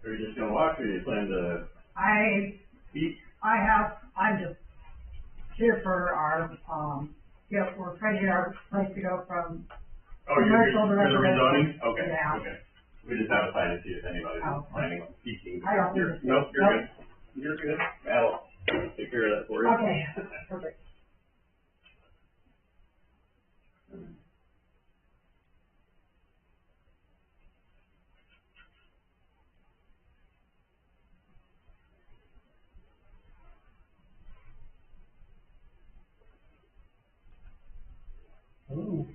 Are you just gonna watch, or you plan to I, eat? I'm just here for our, we're trying to get our place to go from Oh, commercial to for the residential. rezoning? Okay, Yeah. okay. We just have a sign to see if anybody's Oh. planning on speaking. I don't You're, think so. nope, you're Nope. good. You're good. I'll take care of that for you. Okay, perfect. Hello.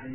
Thank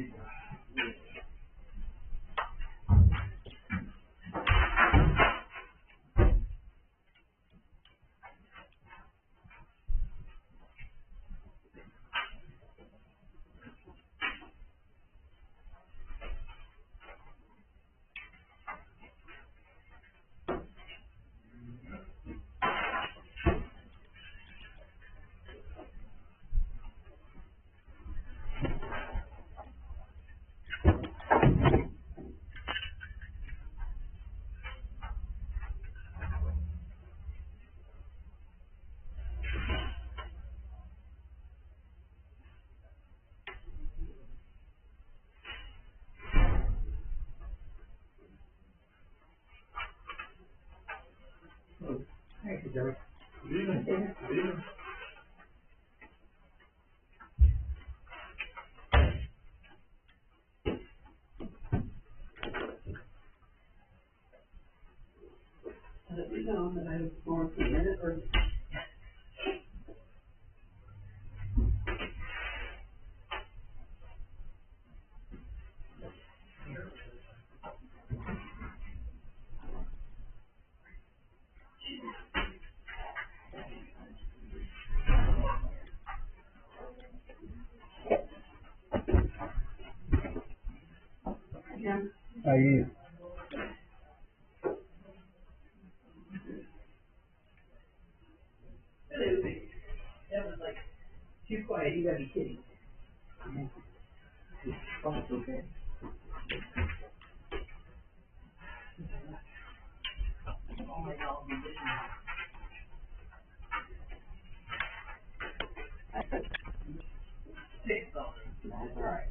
you, Jerry. Good evening. Good evening. Let me know that I was going for a minute or. Yeah. That was like too quiet. You gotta be kidding. Oh, it's okay. Oh my God, I'm sick though. That's all right.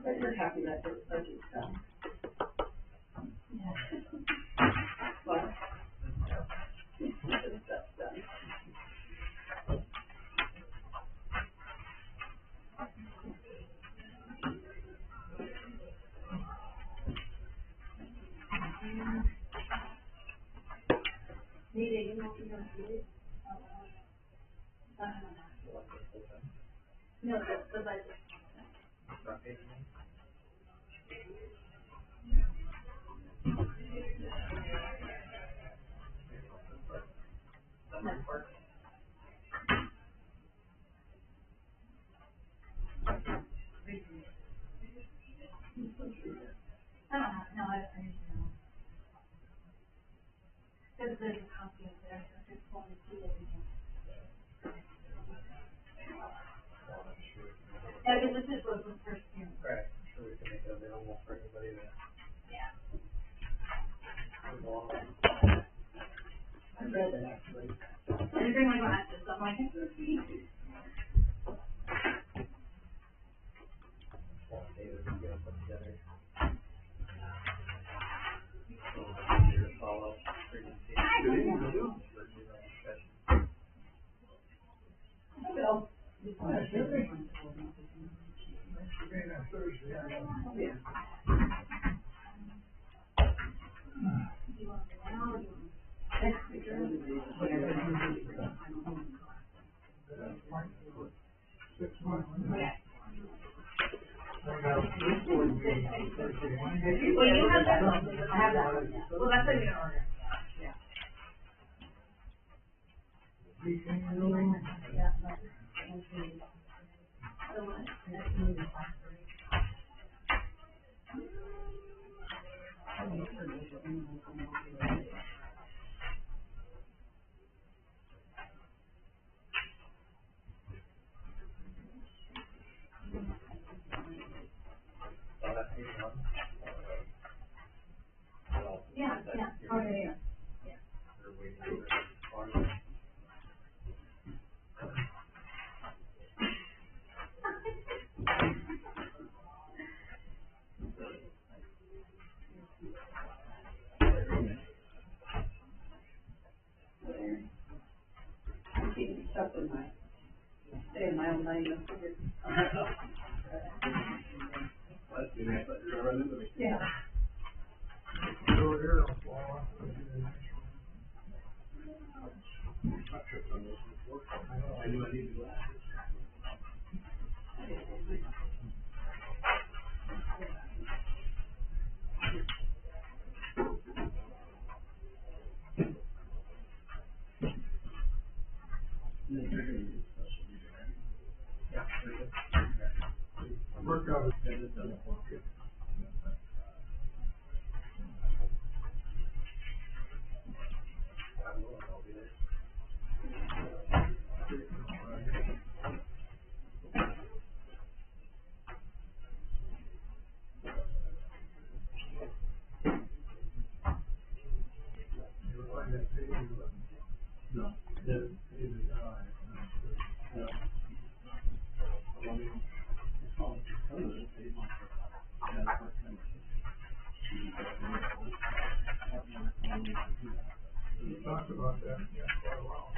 But you're happy that the budget's done. But the stuff's done. No, the budget. I don't know, no, I don't know. There's a copy of there, I just wanted to see it. Yeah, because this was the first year. Right, I'm sure we can make it available for anybody that. Yeah. I read it actually. Did you bring my glasses? I'm like, Well, David can get them put together. So it's easier to follow frequency. Good evening. Good evening. Bill. Yeah. Well, you have that one. I have that one. Well, that's what you're gonna order. Yeah. Yeah, but, okay. So what? Yeah, yeah. Oh, yeah, yeah. stuff in my, stay in my own lane, and figure. Yeah. Over here, I'll fall off. I knew I needed glasses. Workout is done. No. We talked about that, yeah, quite a while.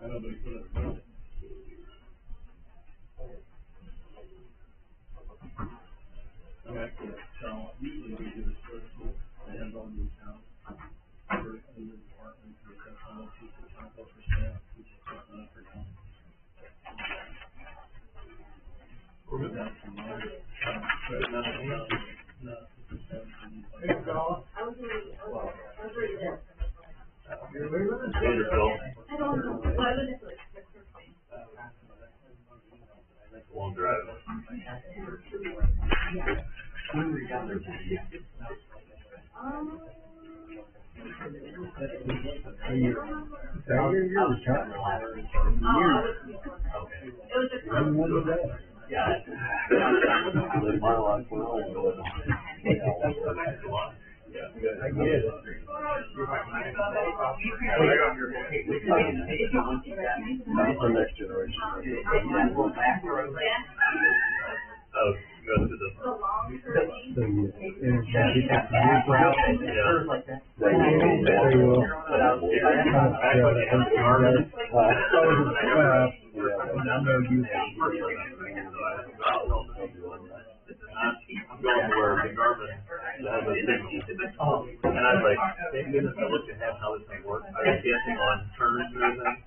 I know, but he put it in. Okay, so usually we do this first, they have all these accounts. For the department, we have how much is the account for staff, which is not for account. We're good. But nothing else, no. Hey, Phil. I was already there. You're leaving? Later, Phil. I don't know, well, I was just like, Long drive. When were you down there? You're retired. Okay. it was just. When was that? Yeah. I live my life when I was going on. I get it. That's the next generation. Oh, go to the. The long curving. The energetic. I'm going to wear the Garmin, have a signal. And I was like, thank goodness I looked at how this thing works. I was guessing on turns and everything.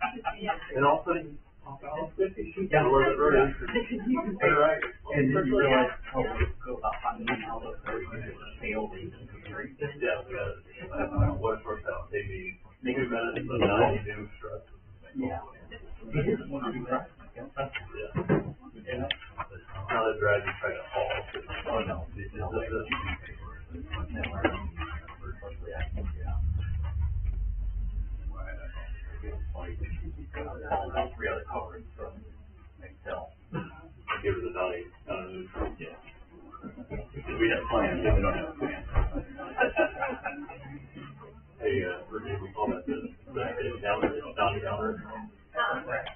And all of a sudden, it's 50 feet down where the road is. All right. And then you realize, oh, go about 5 minutes out of the failed even comparing. Yeah, what works out, maybe 2 minutes, but all you do is stress. Yeah. It is one of the best. Yeah. Now the drive you try to haul. Oh, no. It's no way. Three other colors from Excel. Give her the value. Yeah. We have plans, but we don't have a plan. Hey, we call that the downer, downer.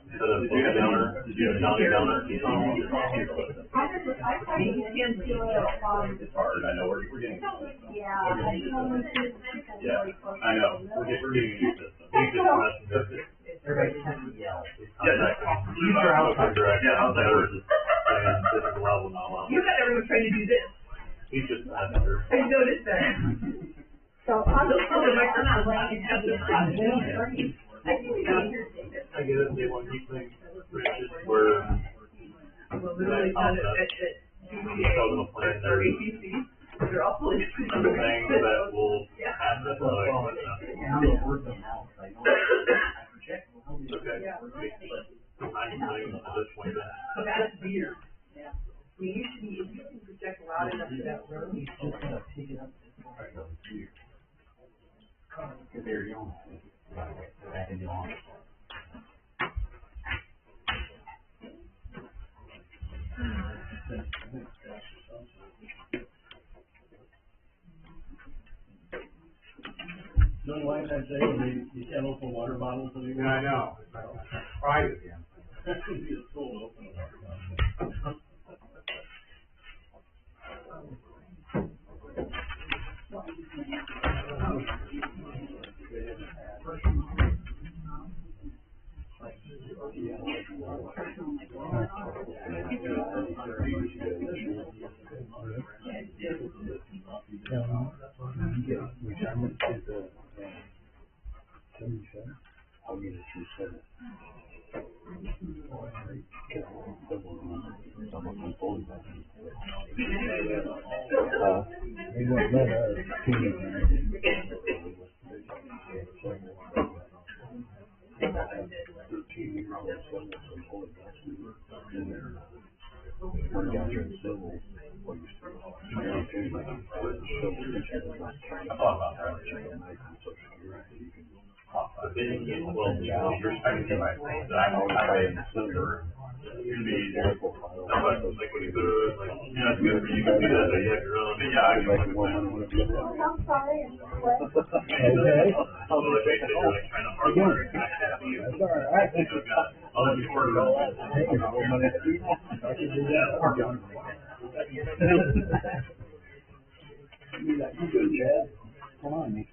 Instead of a downer, did you have a downer? It's hard, I know, we're getting. Yeah. Yeah, I know, we're getting used to this. Everybody tends to yell. Yeah, outside direct. Yeah, outside versus. And this is allowable, not allowable. You got everyone trying to do this. He's just a messenger. I noticed that. So I'm Those just. other microphones like have the time. I think we got here. I get it, they want these things, just where. Well, literally done it at GBA or APC. They're all fully. Some things that will have this, like. And I'm gonna work them out, I know. I project. Okay. Yeah. I'm saying at this point that. That's weird. Yeah. We used to be, if you can project loud enough to that room. He's just gonna pick it up. Cause they're young. Back in the office. Don't like that thing, you can't open water bottles anymore. Yeah, I know. Try it again. Be a school to open a water bottle. They won't let us. But then, well, you're trying to get my thing, that I'm in the center. Usually, that's like when you go, like, yeah, it's good for you to do that, but you have your own. Yeah, I can make more money when it's good. I'm sorry. Okay. So like basically, you're like trying to hardwire it back at you. That's all right. You know, got all that quarter all that. Hey, you know, money to do that. I can do that. Or John. You good, Chad? Come on, Nick.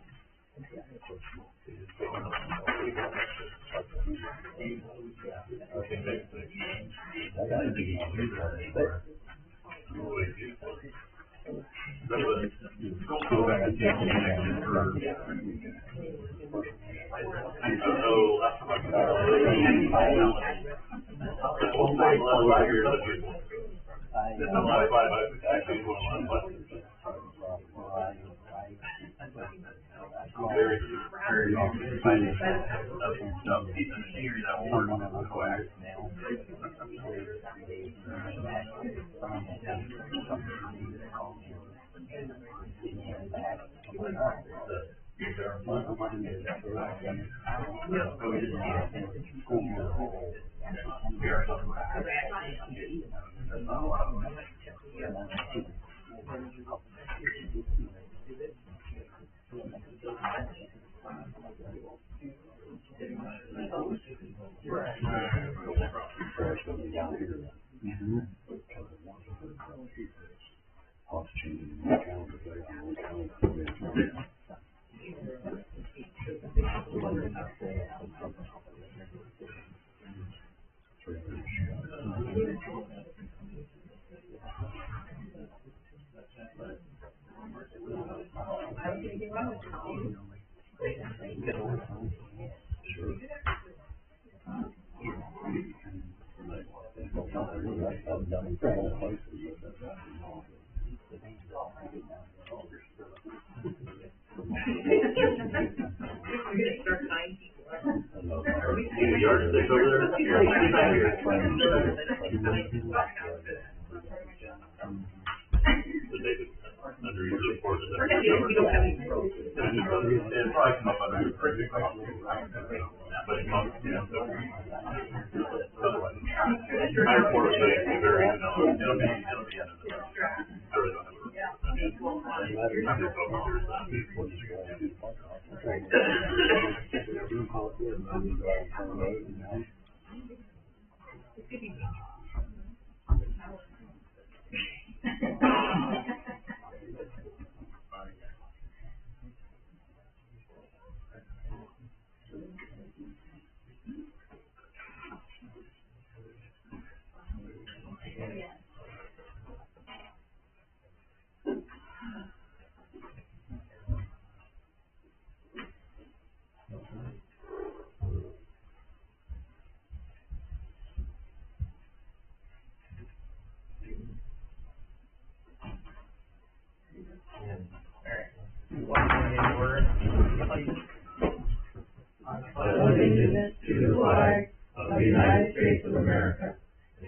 Allegiance to the flag of the United States of America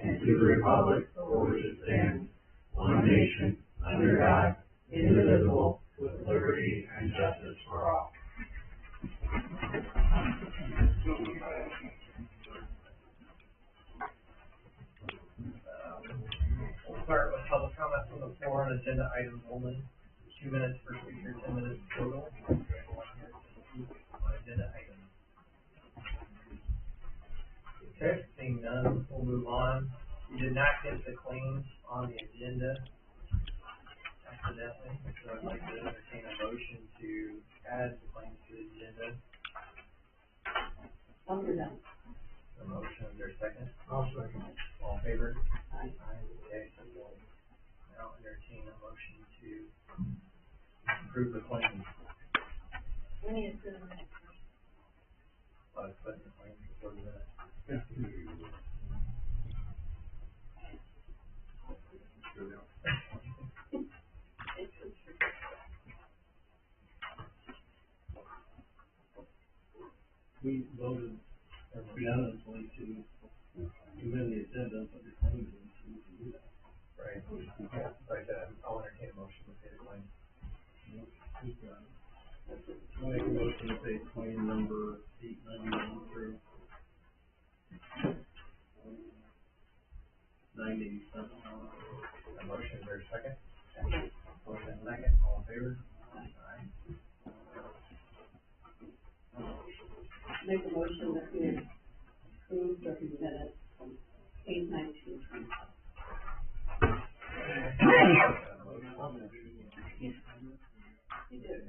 and to the republic for which it stands, one nation, under God, indivisible, with liberty and justice for all. We'll start with public comment from the floor on agenda items only. 2 minutes per speaker, 10 minutes total. On agenda items. Okay, seeing none, we'll move on. We did not get the claims on the agenda accidentally, so I'd like to entertain a motion to add the claims to the agenda. A motion, is there a second? I'll second. All in favor? Aye. Okay, so we'll now entertain a motion to approve the claims. We need to put them in. Let's put the claims before the minute. We voted unanimously to amend the agenda, but the claim didn't choose to do that. Right, like, I'll entertain a motion to pay the claim. Who's got it? I'll make a motion to pay claim number 891 through 987. A motion, is there a second? Motion second, all in favor? Aye. Make a motion that we approve the minutes from 8/19. He did.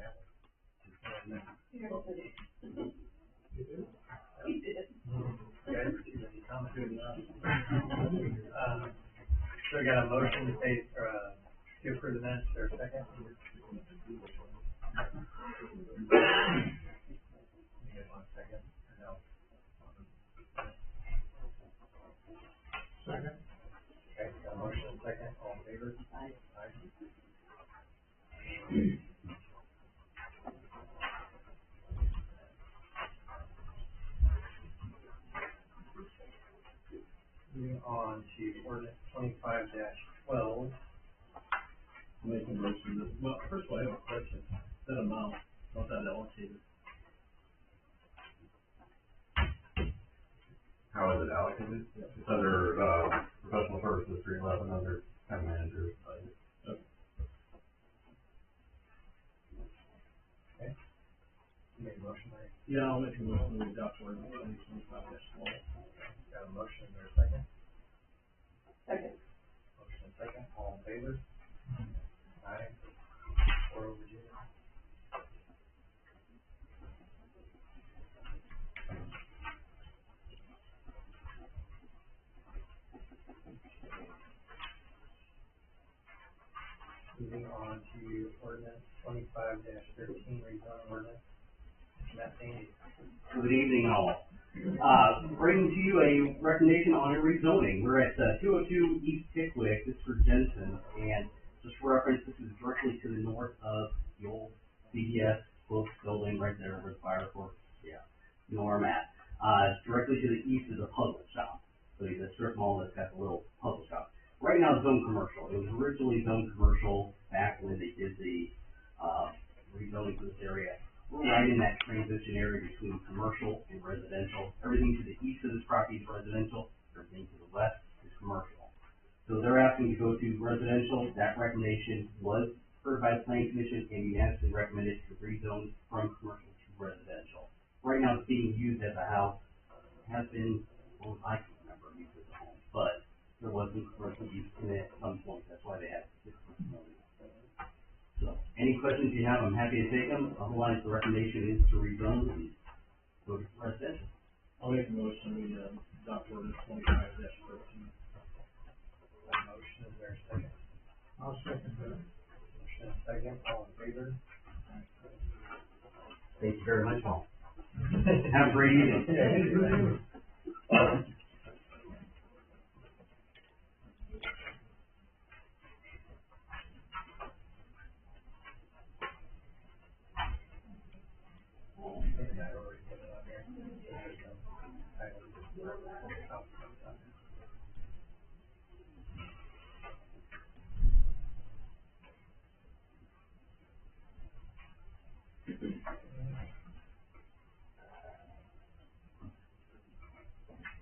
He did. So we got a motion to pay, to approve the minutes, or a second? You guys want a second, or no? Second. Okay, got a motion and second, all in favor? Aye. Aye. Moving on to ordinance 25-12. Make a motion that, well, first of all, I have a question. That amount, not that allocated. How is it allocated? It's under, professional services, 311, under town managers. Okay. You made a motion, right? Yeah, I'll make a motion to adopt ordinance 2025-12. Got a motion, is there a second? Second. Motion and second, all in favor? Aye. 4 over 0. Moving on to ordinance 25-13, rezone ordinance. Matt Sandy. Good evening, all. Bringing to you a recommendation on a rezoning. We're at 202 East Pickwick. This is for Jensen, and just for reference, this is directly to the north of the old CVS Close building right there where the fire force, you know where I'm at. Directly to the east is a puzzle shop. So the strip mall that's got the little puzzle shop. Right now it's zoned commercial. It was originally zoned commercial back when they did the rezoning for this area. We're right in that transition area between commercial and residential. Everything to the east of this property is residential, everything to the west is commercial. So they're asking to go to residential. That recommendation was heard by the planning commission and unanimously recommended to rezone from commercial to residential. Right now it's being used as a house, has been, well, I can remember, used as a home, but there was some commercial use in it at some point. That's why they had this. So, any questions you have, I'm happy to take them. Otherwise, the recommendation is to rezone and go to residential. I'll make a motion, we, adopt ordinance 25-13. Motion, is there a second? I'll second that. Motion and second, all in favor? Thank you very much, all. Have a great evening. I already put it on there.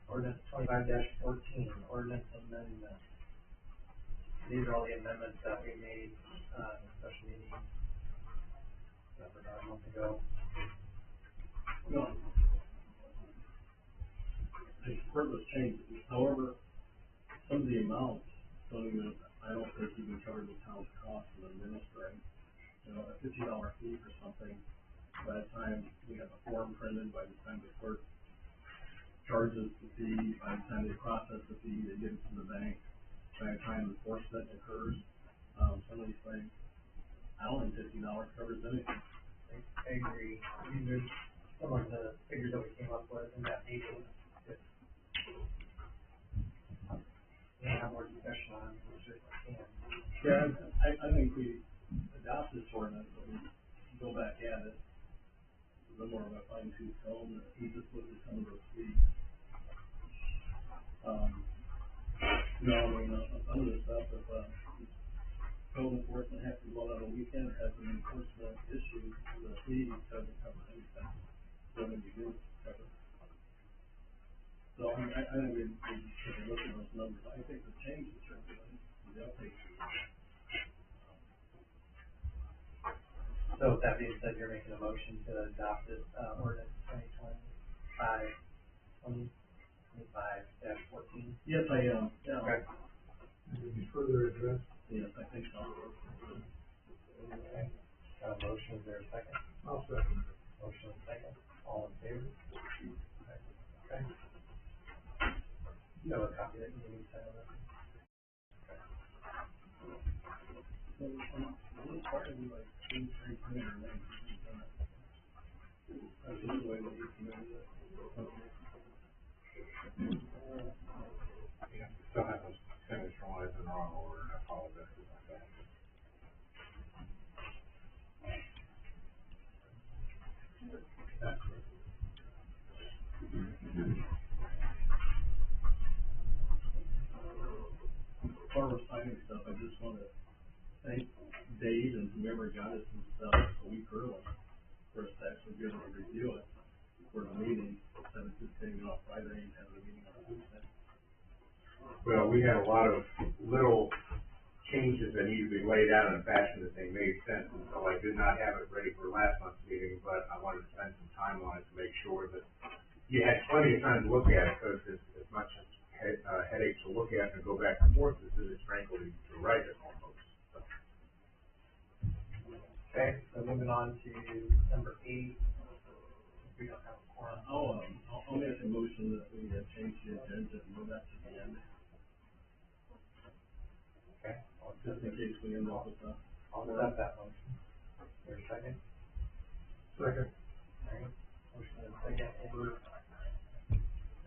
Ordinance 25-14, ordinance amendment. These are all the amendments that we made, in special meeting, about a month ago. No. The purpose changes, however, some of the amounts don't even, I don't think even cover the town's cost of administering. You know, a $50 fee for something, by the time we have a form printed, by the time the clerk charges the fee, by the time they process the fee, they give it to the bank, by the time enforcement occurs, some of these things, I don't think $50 covers anything. I agree. I mean, there's some of the figures that we came up with in that meeting. If we have more discussion on, we'll certainly Yeah, I think we adopt this ordinance, but we go back at it, a little more of a fine tooth comb, and we just look at some of those fees. You know, I mean, some of this stuff, if, code enforcement has to go out on a weekend, has an enforcement issue, the fee doesn't cover anything, so when you do cover. So, I mean, I think we should look at those numbers, I think the change is certainly, the uptake. So with that being said, you're making a motion to adopt this, ordinance 2025-14? Yes, I am, yeah. Okay. Any further address? Yes, I think so. Okay. Motion, is there a second? I'll second. Motion and second, all in favor? Okay. You have a copy that you need to sign on this? So, this part of like, things very clear, and then, that's the way that you can do it. Yeah, still have those finish lines in the wrong order, and I apologize about that. As far as signing stuff, I just wanna thank Dave and whoever got us some stuff a week early, for us to actually be able to review it for the meeting, instead of just getting it off Friday and having a meeting on Tuesday. Well, we had a lot of little changes that needed to be laid out in a fashion that they made sense, and so I did not have it ready for last month's meeting, but I wanted to spend some time on it to make sure that you had plenty of time to look at it, because as much as headache to look at and go back and forth, as it is frankly to write it almost. So, Okay, so moving on to number 8. We don't have a quorum. I'll make a motion that we change the agenda and move that to the end, Okay, just in case we end up with a. I'll accept that motion. Is there a second? Second. All right, motion and second,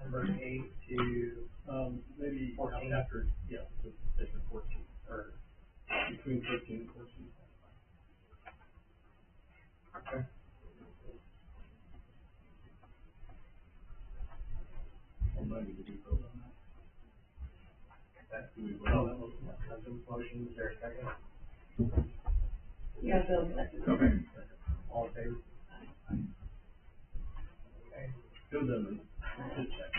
number 8 to, Maybe 14. after, yeah, just take the 14, or, between 13 and 14. okay, I'm ready to do vote on that. that, Do we vote on that motion? Jim's motion, is there a second? Yeah, Bill, second. Okay. All in favor? Okay. Good, then, good check.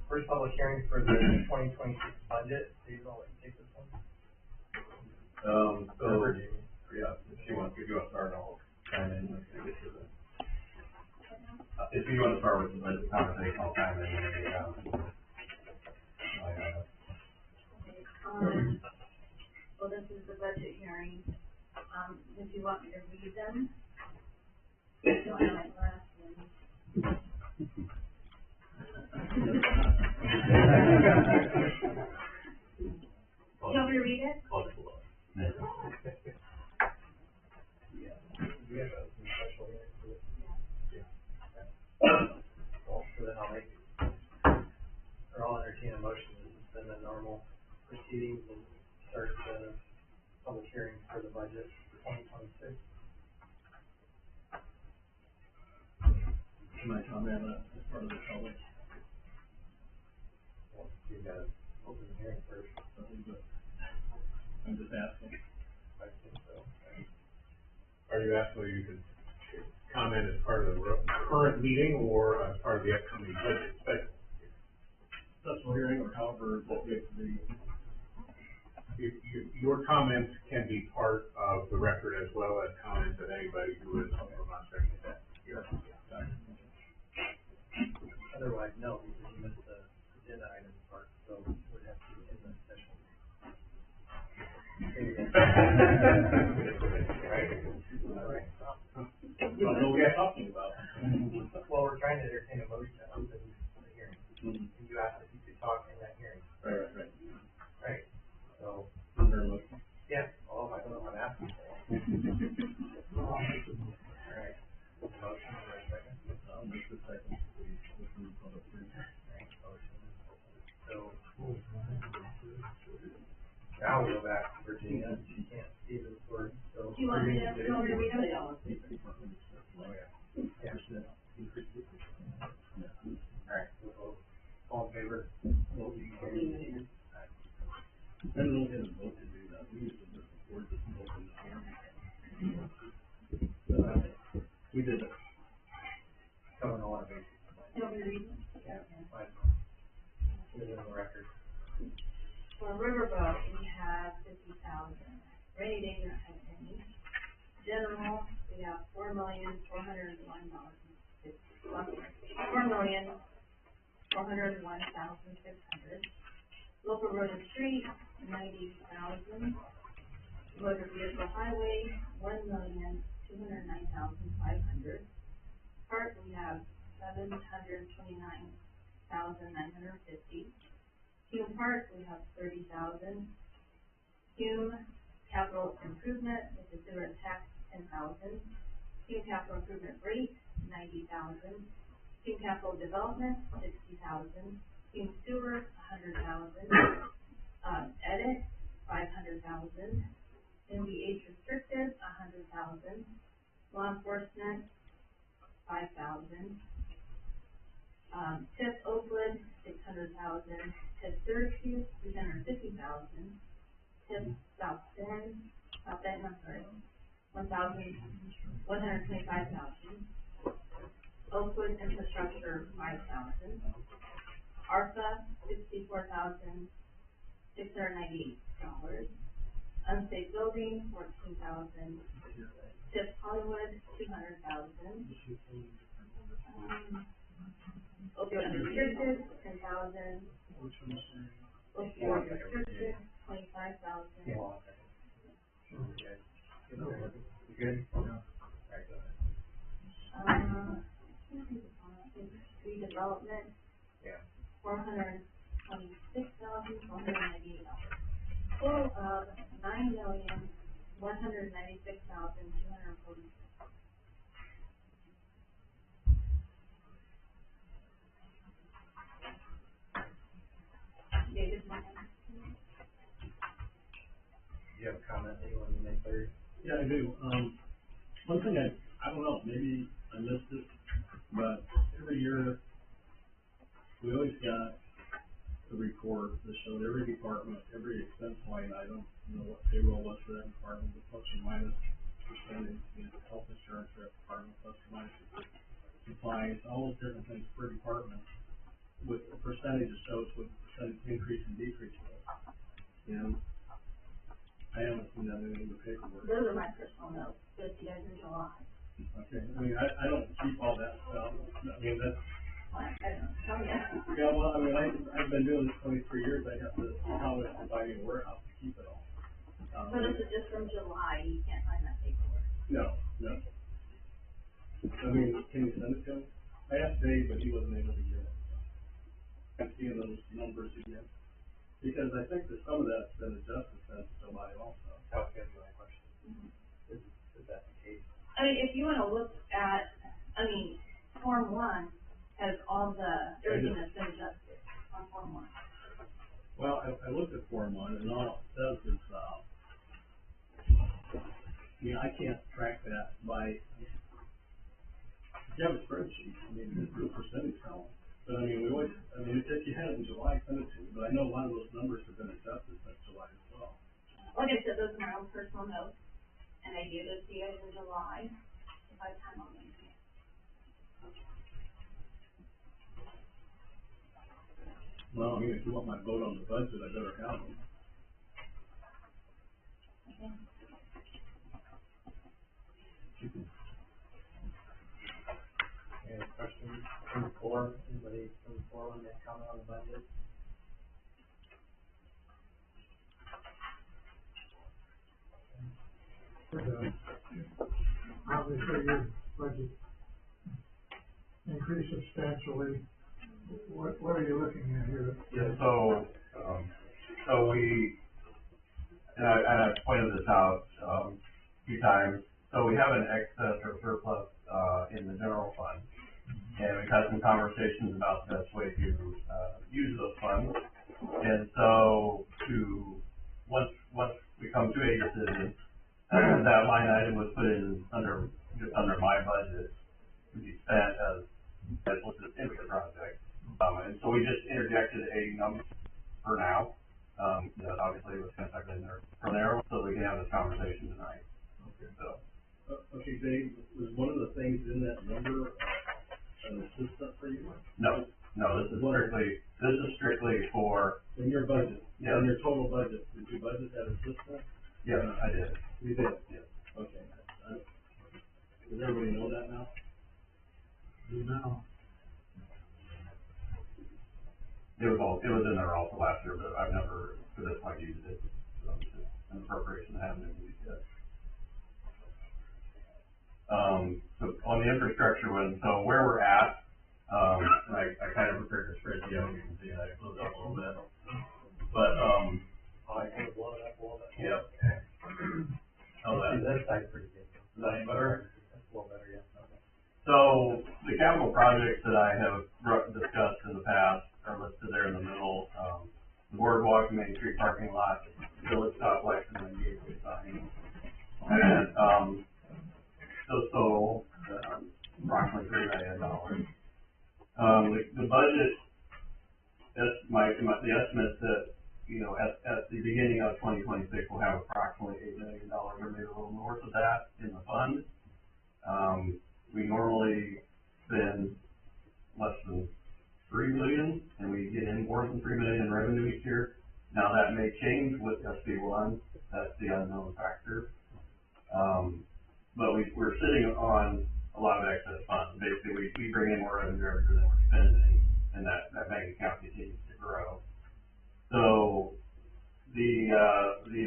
First public hearing for the 2026 budget, Dave, I'll let you take this one. So, yeah, if you want to start, I'll chime in. If you want to start with the budget conversation, I'll chime in. Well, this is the budget hearing. If you want me to read them, I don't have my last one. You want me to read it? We have a special hearing for this. Yeah. Well, so then I'll entertain a motion to suspend the normal proceedings and start the public hearing for the budget for 2026. Can I comment on as part of the public? Well, you gotta open the hearing first. I'm just asking. I think so. Are you asking you can comment as part of the current meeting or as part of the upcoming budget cycle? Special hearing, or however, that gets the, Your comments can be part of the record as well as comments that anybody who is from us or that. Otherwise, no, because you missed the agenda item part, so it would have to be in the special. Right? All right. you don't know what you're talking about. Well, we're trying to entertain a motion to open the hearing. Mhm. And you asked if you could talk in that hearing, Right. right? So, Is there a motion? yeah, well, I don't know what I'm asking for. All right. Motion, is there a second? I'll make the second. We can public hearing. All right, motion. So, Now we go back to Virginia, she can't see this word, so. Do you want me to, do you want me to read them? Oh, yeah. Yeah. Alright, so, all in favor? I don't know if it's vote to do that, we usually just support this vote in the county. We did it. Covering a lot of bases. You want me to read them? Yeah, fine. Put it in the record. For Riverboat, we have 50,000. Rainy day, we don't have any. General, we have $4,401,000. $4,401,600. Local road and street, 90,000. Motor vehicle highway, 1,209,500. Park, we have 729,950. Hume Park, we have 30,000. Hume Capital Improvement, with the sewer tax, 10,000. Hume Capital Improvement Rate, 90,000. Hume Capital Development, 60,000. Hume Sewer, 100,000. Edit, 500,000. MVH Restricted, 100,000. Law Enforcement, 5,000. TIF Oakwood, 600,000. TIF Syracuse, 350,000. TIF South Bend, I'm sorry, 1,125,000. Oakwood Infrastructure, 5,000. ARPA, $64,698. Unsafe Building, 14,000. TIF Hollywood, 200,000. Opioid Restricted, 10,000. Opioid Restricted, 25,000. Yeah. Okay. You good? Alright, go ahead. Redevelopment, Yeah. $426,498. Total of $9,196,240. David, Do you have a comment that you want to make there? Yeah, I do. One thing I don't know, maybe I missed it, but every year, we always got the report that showed every department, every expense line item, what payroll was for that department, the plus or minus percentage, health insurance for that department, plus or minus supplies, all those different things per department, with the percentage it shows what the percentage increase and decrease was. And I haven't seen that in the paperwork. those are my personal notes, that you guys in July. Okay, I mean, I don't keep all that stuff, I mean, that's, I don't know, tell me that. yeah, well, I mean, I've been doing this 23 years, I have to, somehow it's providing a warehouse to keep it all. So this is just from July, you can't find that paperwork. No. I mean, can you send it to him? I asked Dave, but he wasn't able to get it. I'm seeing those numbers again, because I think that some of that's been adjusted since July also. That was gonna be my question. Is that the case? I mean, if you wanna look at, Form 1 has all everything that's been adjusted on Form 1. Well, I looked at Form 1, and all it says is, I can't track that by, if you have a spreadsheet, it's the percentage column. But if you had it in July, send it to me, but I know a lot of those numbers have been adjusted since July as well. Like I said, those are my own personal notes, and I gave those to you guys in July, if I have time on them. Well, if you want my vote on the budget, I better have them. Okay. Any questions from the floor? Anybody from the floor want to comment on the budget? Obviously, your budget increased substantially. What are you looking at here? Yeah, so we, and I've pointed this out, a few times, so we have an excess or surplus, in the general fund. And we've had some conversations about the best way to, use those funds. And so once item was put in just under my budget to be spent as listed in the project. And so we just interjected a number for now, that obviously was kind of stuck in there from there, so we can have this conversation tonight. Okay. So, Okay, Dave, was one of the things in that number, an assistant for you? no, this is strictly for, In your budget? Yeah. In your total budget, did you budget that assistant? yes, I did. You did? Yes. Okay. Does everybody know that now? No. It was in there also last year, but I've never, to this point, used it. So it's just an appropriation that hasn't been used yet. So on the infrastructure one, so where we're at, and I kind of prepared this spreadsheet, you can see, I closed up a little bit. But, I can blow it up a little bit. yeah. Oh, That side's pretty good. Is that any better? That's a little better, yeah. Okay. So the capital projects that I have discussed in the past are listed there in the middle. The boardwalk, Main Street parking lot, village stoplight, and then gateway sign. And, approximately $3 million. The budget, the estimate that, at the beginning of 2026, we'll have approximately $8 million or maybe a little north of that in the fund. We normally spend less than $3 million, and we get in more than $3 million in revenue each year. Now, that may change with SB1, that's the unknown factor. But we're sitting on a lot of excess funds. Basically, we bring in more revenue every year than we're spending, and that bank account continues to grow. So, the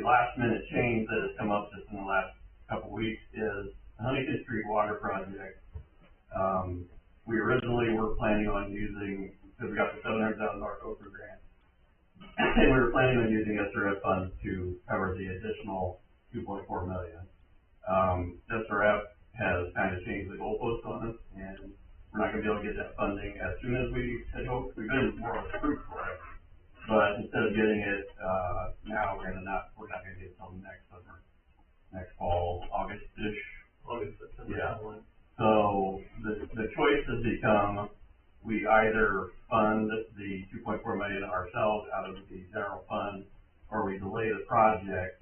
last minute change that has come up just in the last couple weeks is the Huntington Street Water Project. We originally were planning on using, because we got the $700,000 Oprah grant, and we were planning on using SRF funds to cover the additional $2.4 million. SRF has kind of changed the goalpost on us, and we're not gonna be able to get that funding as soon as we had hoped. We've been more or less approved for it, but instead of getting it, now we're not gonna get it until next summer, next fall, August-ish. August, September. Yeah. So the choice has become, we either fund the $2.4 million ourselves out of the general fund, or we delay the project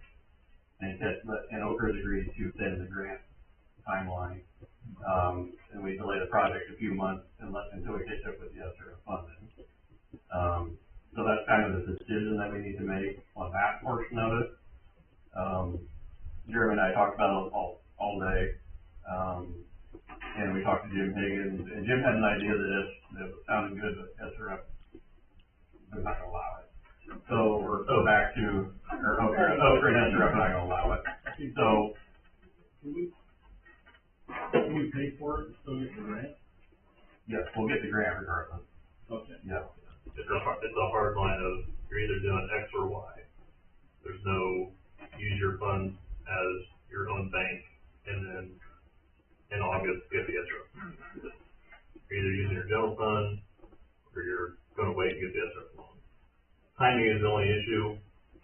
and Oak Ridge agreed to extend the grant timeline. And we delay the project a few months until we catch up with the SRF funding. So that's kind of the decision that we need to make on that portion of it. Jeremy and I talked about it all day. And we talked to Jim Higgins, and Jim had an idea that it sounded good, but SRF, they're not gonna allow it. So we're back to, Oak Ridge and SRF are not gonna allow it. So, Can we pay for it and still get the grant? yes, we'll get the grant regardless. Okay. Yeah. It's a hard line of, you're either doing X or Y. There's no use your funds as your own bank, and then in August, get the SRF. You're either using your general fund, or you're gonna wait and get the SRF loan. Timing is the only issue,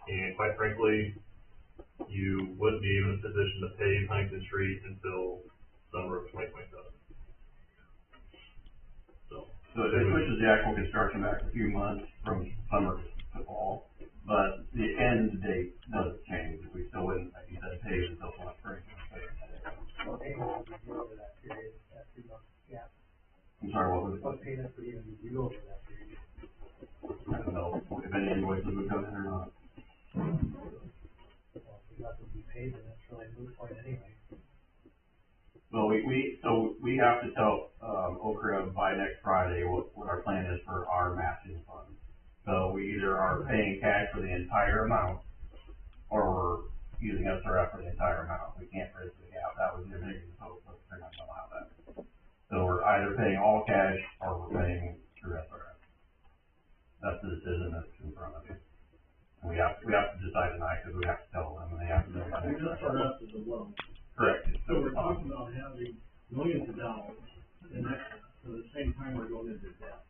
and quite frankly, you wouldn't be in a position to pave Huntington Street until summer of 2027. So it pushes the actual construction back a few months from summer to fall, but the end date doesn't change. We still wouldn't, like you said, pave until spring. What payment would you do over that period, that 3 month gap? I'm sorry, what was it? What payment would you do over that period? I don't know if any invoices would come in or not. Well, if nothing to be paid, then that's really a moot point anyway. Well, we have to tell, Okra by next Friday what our plan is for our matching funds. So we either are paying cash for the entire amount, or we're using SRF for the entire amount. We can't bridge the gap. That was the Higgins hope, but they're not gonna allow that. So we're either paying all cash, or we're paying through SRF. That's the decision that's in front of us. And we have to decide tonight, because we have to tell them, and they have to know by And next just Friday. SRF is a loan. Correct. So we're talking about having millions of dollars in excess, at the same time we're going into debt.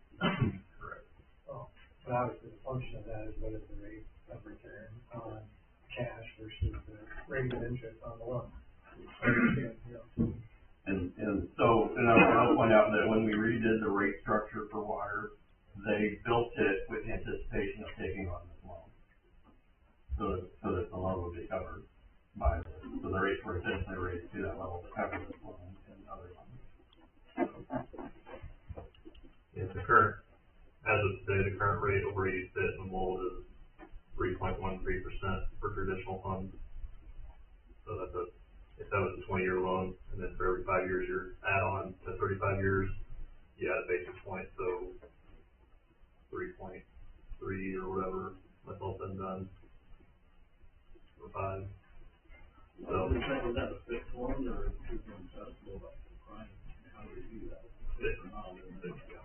Correct. Well, but obviously the function of that is what is the rate of return on cash versus the rate of interest on the loan. And so, and I'll point out that when we redid the rate structure for water, they built it with anticipation of taking on this loan. So that the loan would be covered by this. So the rates were intentionally raised to that level to cover this loan and other loans. Yeah, the current, as of today, the current rate over 80 fit and mold is 3.13% for traditional funds. So that's if that was a 20-year loan, and then for every 5 years you're add on to 35 years, you add a basis point, so 3.3 or whatever, that's all been done. For 5. So, Is that a fixed one, or is it adjustable by the prime? How do we do that? Fixed or non-fixed? yeah.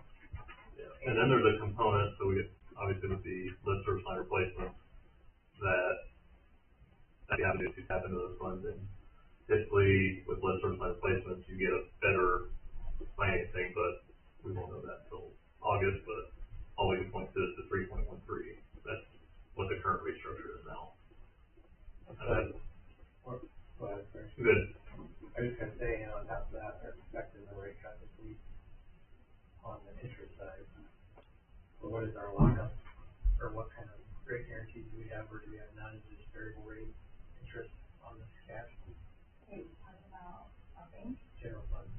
And then there's a component, so we get, obviously with the lead service line replacement, that you have to do to tap into those funds, and typically with lead service line replacements, you get a better financing, but we won't know that until August, but all we can point to is the 3.13. That's what the current rate structure is now. Good. I was gonna say, on top of that, they're expecting the rate cut this week on the interest side. So what is our lockup, or what kind of rate guarantees do we have, or do we have non-interest variable rate interest on this cash? We talk about our bank, General fund.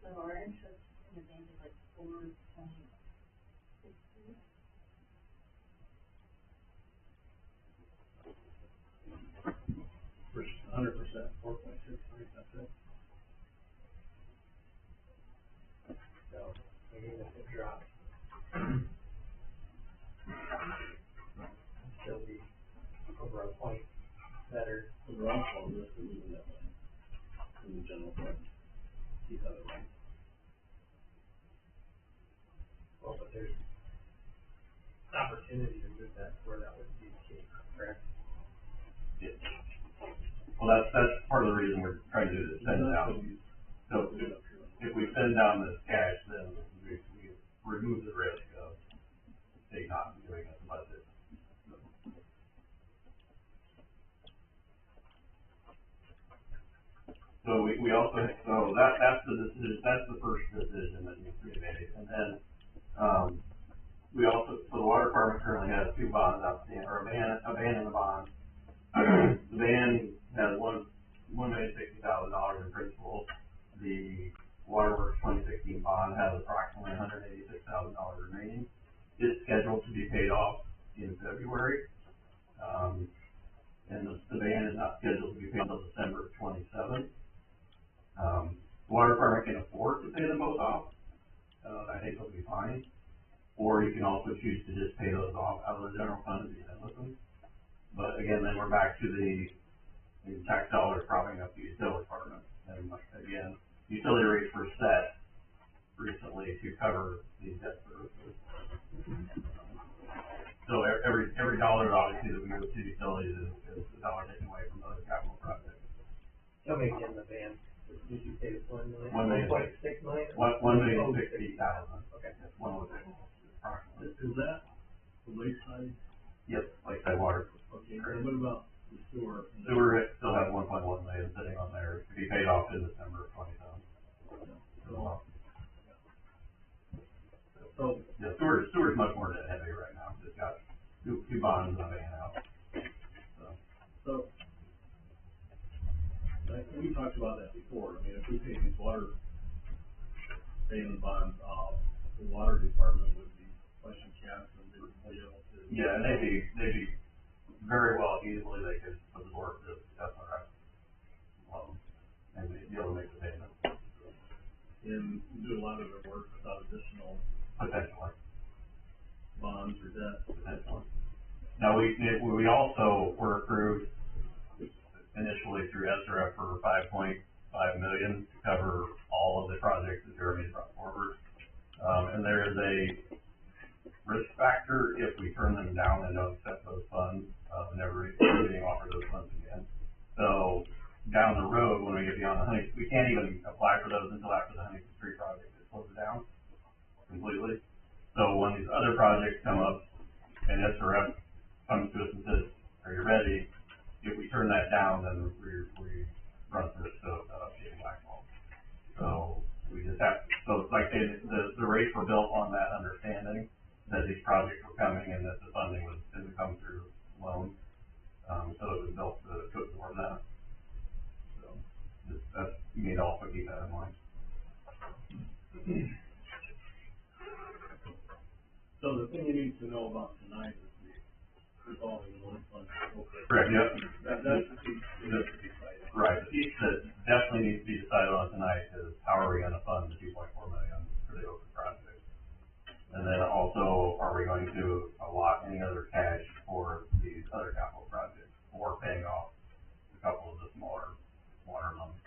so our interest in the bank is like 4.60. For 100%, 4.63, that's it. So, even if it drops, still be over a point better. The wrong one, this is even that one, in the general fund. Keep that in mind. Well, but there's opportunity to move that where that would be the case, correct? Well, that's part of the reason we're trying to do this spend down. So if we spend down this cash, then we remove the risk of state not doing a budget. So we also, so that's the decision, that's the first decision that needs to be made. And then, we also, so the water department currently has 2 bonds outstanding, or a ban and a bond. The ban has $1,060,000 in principal. The Waterworks 2016 bond has approximately $186,000 remaining. It's scheduled to be paid off in February. And the ban is not scheduled to be paid until December 27th. The water department can afford to pay them both off. I think it'll be fine. Or you can also choose to just pay those off out of the general fund at the end with them. But again, then we're back to the tax dollars propping up the utility department. And again, utility rates were set recently to cover these debt services. So every dollar obviously that we go to utilities is a dollar taken away from other capital projects. How many in the van? Did you say it's 1 million? 1 million. 1.6 million? 1,060,000. Okay. That's 106 approximately. Is that the lakeside? Yep, lakeside water. Okay, and what about the sewer? Sewer still has 1.1 million sitting on there to be paid off in December of 2027. So, Yeah, sewer's much more debt heavy right now. It's got two bonds and a van out. So, we talked about that before. I mean, if we pay these water payment bonds off, the water department would be flushing cash and they would be able to. Yeah, and they'd be very well, easily they could absorb this SRF loan and be able to make the payment. And do a lot of their work without additional Potentially. bonds or debt. Potentially. Now, we also were approved initially through SRF for 5.5 million to cover all of the projects that Jeremy brought forward. And there is a risk factor if we turn them down and don't accept those funds, never being offered those funds again. So down the road, when we get beyond the Honey, we can't even apply for those until after the Huntington Street project is closed down completely. So when these other projects come up and SRF comes to us and says, "Are you ready?" If we turn that down, then we so it was built to absorb that. So, that's, you need to also keep that in mind. So the thing you need to know about tonight is the revolving loan fund. Correct, yep. That's the piece that needs to be decided. Right, the piece that definitely needs to be decided on tonight is how are we gonna fund the 2.4 million for the open project? And then also, are we going to allot any other cash for these other capital projects, or paying off a couple of the smaller water loans?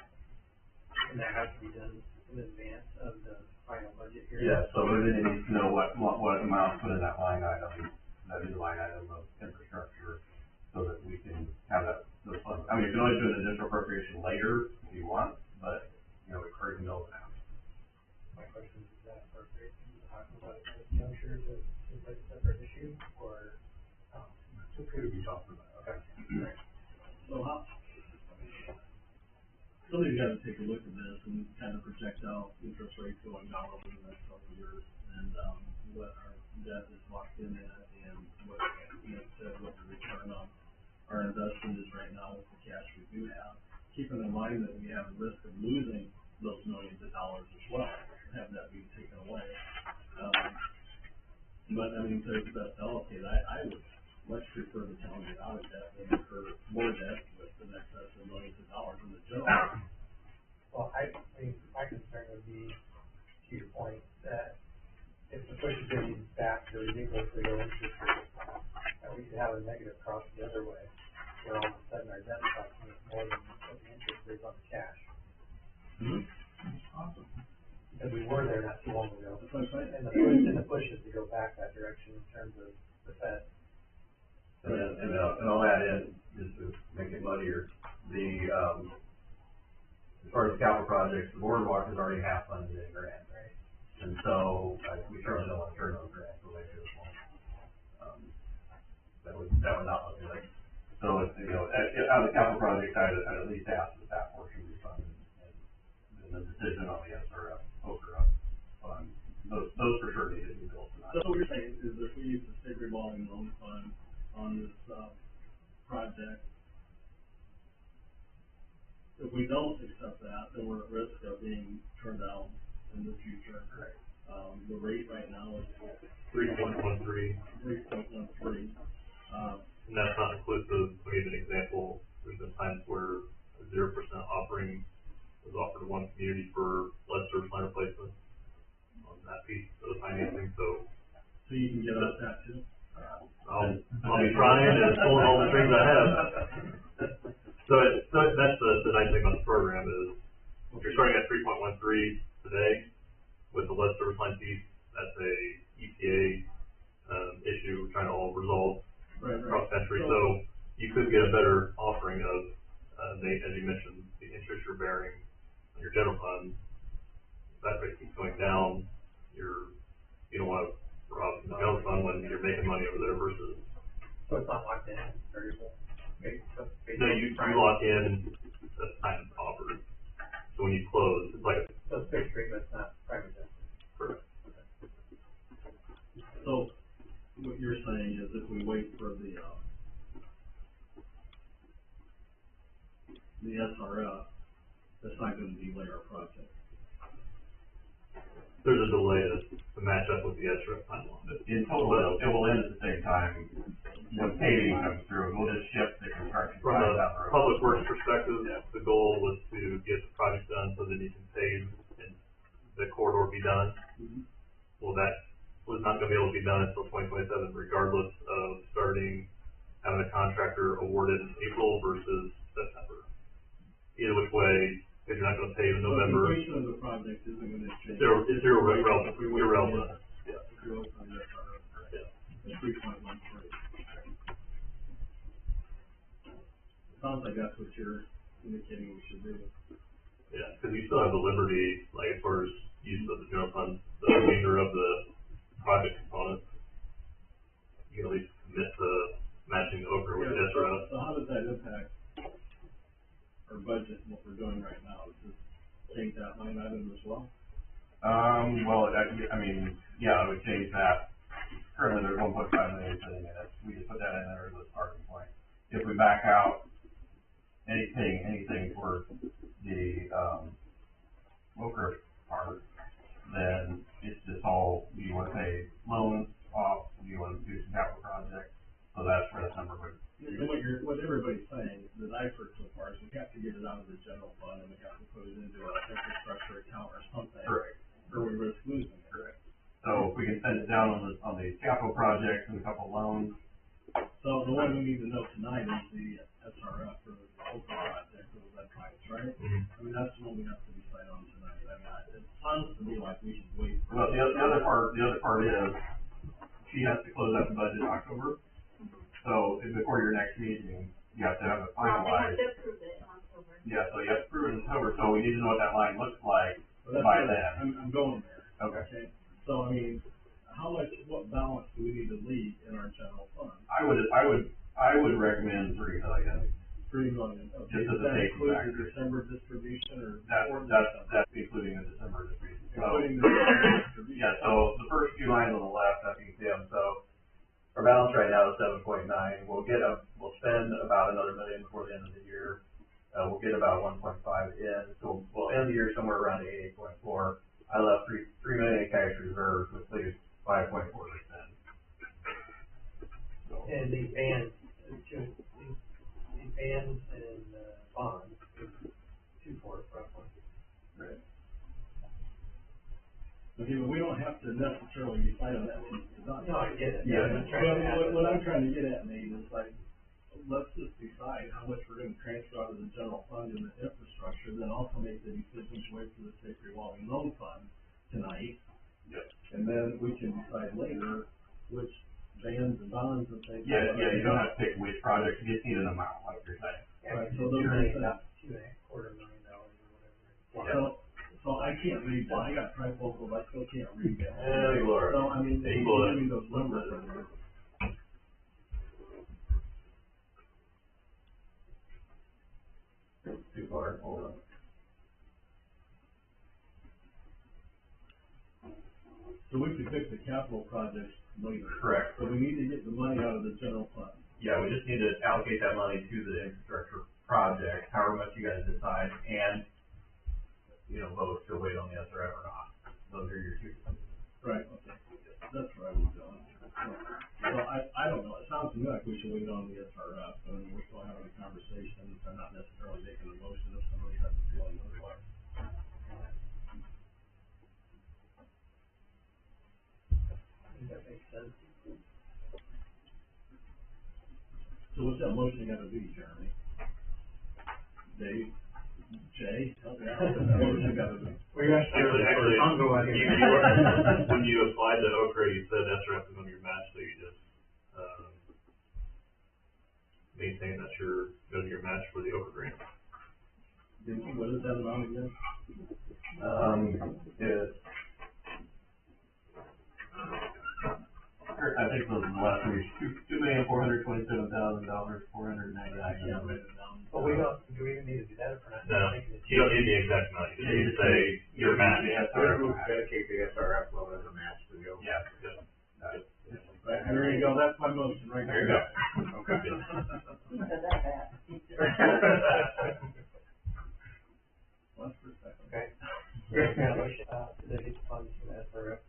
And that has to be done in advance of the final budget hearing? Yeah, so everybody needs to know what amount to put in that line item, that new line item of infrastructure, so that we can have that, those funds. I mean, you can always do an additional appropriation later if you want, but, you know, we already know that. My question is that appropriate, talking about it at this juncture, is it seems like a separate issue, or, It could be talked about. okay. So how, somebody's gotta take a look at this and kind of project out interest rates going down over the next couple of years, and, what our debt is locked in at, and what, Nick said, what the return on our investment is right now with the cash we do have. Keeping in mind that we have a risk of losing those millions of dollars as well, have that be taken away. But I mean, to allocate, I would much prefer the town get out of debt than incur more debt with an excess of millions of dollars in the general. Well, I mean, my concern would be, to your point, that if the push is getting back to ridiculously low interest rates, and we could have a negative cost the other way, where all of a sudden our debt cost is more than what the interest is on the cash. Mm-hmm. Awesome. Because we were there not too long ago. That's what I'm saying. And the push is to go back that direction in terms of the Fed. And I'll add in, just to make it muddier, as far as capital projects, the boardwalk is already half funded in grant, right? And so, we certainly don't want to turn those grants away to this one. That would not look good. So, it's, you know, on the capital project side, I'd at least ask that portion be funded, and the decision on the SRF, OKRA fund, those for sure need to be built tonight. So what you're saying is if we use the state revolving loan fund on this, project, if we don't accept that, then we're at risk of being turned down in the future. Right. The rate right now is 3.13, 3.13. and that's not inclusive. To give an example, there's been times where a 0% offering was offered to one community for lead service line replacement on that piece of the financing, so So you can get us that too? I'll be trying and pulling all the strings I have. So that's the nice thing about the program is, if you're starting at 3.13 today, with the lead service line piece, that's a EPA, issue we're trying to all resolve Right. across country, so you could get a better offering of, as you mentioned, the interest you're bearing on your general fund. If that rate keeps going down, you don't wanna rob the general fund when you're making money over there versus. So it's not locked in, it's variable. No, you lock in the time offered, so when you close, it's like, So it's fixed rate, but it's not private debt. correct. So what you're saying is if we wait for the SRF, that's not gonna delay our project. There's a delay to match up with the SRF timeline, but In total, it will end at the same time, when paving comes through, we'll just shift the construction from time a down the road. public works perspective, Yeah. the goal was to get the project done so that you can pave and the corridor be done. Mhm. Well, that was not gonna be able to be done until 2027, regardless of having a contractor awarded in April versus September. Either which way, if you're not gonna pave in November, So the completion of the project isn't gonna change. it's irrelevant, If we wait for the irrelevant, yeah. If we wait for the SRF. Yeah. It's 3.13. Sounds like that's what you're indicating we should do. Yeah, cause you still have the liberty, like as far as use of the general fund, the remainder of the project components. You can at least commit to matching over with the Yeah, SRF. so how does that impact our budget and what we're doing right now? Does this change that line item as well? Well, I mean, yeah, I would change that. Currently, there's 1.5 million sitting in it. We just put that in there as a starting point. if we back out anything for the, Wilker part, then it's just all, do you wanna pay loans off, do you wanna do some capital projects? So that's where that number would, And what everybody's saying, that I've heard so far, is we have to get it out of the general fund and we have to put it into an infrastructure account or something. correct, Or we risk losing it. correct. So if we can send it down on the capital projects and a couple loans, So the one we need to know tonight is the SRF for the Oakland project, for the lead pipes, right? Mhm. I mean, that's the one we have to decide on tonight. I mean, it sounds to me like we should wait. well, the other part is, she has to close out the budget in October. So before your next meeting, you have to have it Well, they have finalized. to approve it in October. Yeah, so you have to prove it in October, so we need to know what that line looks like But that's by it. then. I'm going there. Okay. Okay, so I mean, what balance do we need to leave in our general fund? I would recommend 3 million. 3 million, okay, Just as does a that safety include factor. the December distribution or? That's before December? that's including the December distribution. So, Including the December distribution? yeah, so the first few lines on the left, I think, Tim, so Our balance right now is 7.9. We'll spend about another million before the end of the year. We'll get about 1.5 in, so we'll end the year somewhere around 88.4. I left 3 million in cash reserves, which leaves 5.4%. So, And the bands, the bands and, bonds, is 2/4 roughly. right. Okay, but we don't have to necessarily decide on that piece tonight. No, I get it. Yeah. I'm just trying to add What I'm trying to get at, Nate, is like, let's just decide how much we're gonna transfer out of the general fund and the infrastructure, then also make the decision to wait for the safe revolving loan fund tonight. Yep. And then we can decide later which bands and bonds and things. Yeah, you don't have to pick which project, you just need an amount, like you're saying. Right, so those You're are earning the- about $2.25 million or whatever. So I can't read that, I got trifocals, I still can't read that. Yeah, Lord. So, I mean, Yeah, you you will. give me those numbers. Too far, hold on. So we could pick the capital projects later. Correct. So we need to get the money out of the general fund. Yeah, we just need to allocate that money to the infrastructure project, however much you guys decide, and, vote to wait on the SRF or not. Those are your two. Right, okay. That's where I was going. So I don't know, it sounds to me like we should wait on the SRF, and we're still having a conversation, and not necessarily making a motion if somebody has a feeling otherwise. I think that makes sense. So what's that motion gotta be, Jeremy? Dave? Jay? Help me out. What's that motion gotta be? Well, you Actually, I'm going. when you applied to Okra, you said SRF is gonna be your match, so you just, maintain that you're gonna be your match for the Okra grant. What is that amount again? Is, I think those last three, $2,427,499. Yeah, write it down. But we don't, do we even need to do that if we're not No, making it? you don't need the exact amount, you just need to say your match. Dedicate the SRF loan as a match to the overall. Yeah, Right, there you go, that's my motion right there there. you go. Okay. Said that fast. Last for a second. Okay. We're gonna motion, to dedicate the funds from the SRF,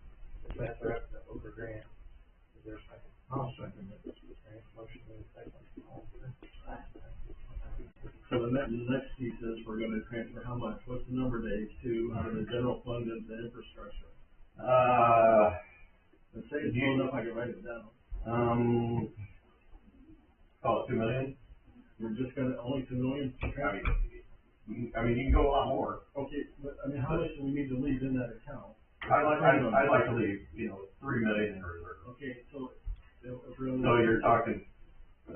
the Okra grant. Is there a second? I'll second it. Okay, motion made second. All in favor? So the next piece is we're gonna transfer how much, what's the number, Dave, out of the general fund into infrastructure? Let's say it's low enough, I can write it down. Call it 2 million. We're just gonna, only 2 million? I mean, you can go a lot more. Okay, but, I mean, how much do we need to leave in that account? I'd like to leave, 3 million in reserve. Okay, so, if we're gonna. So you're talking, But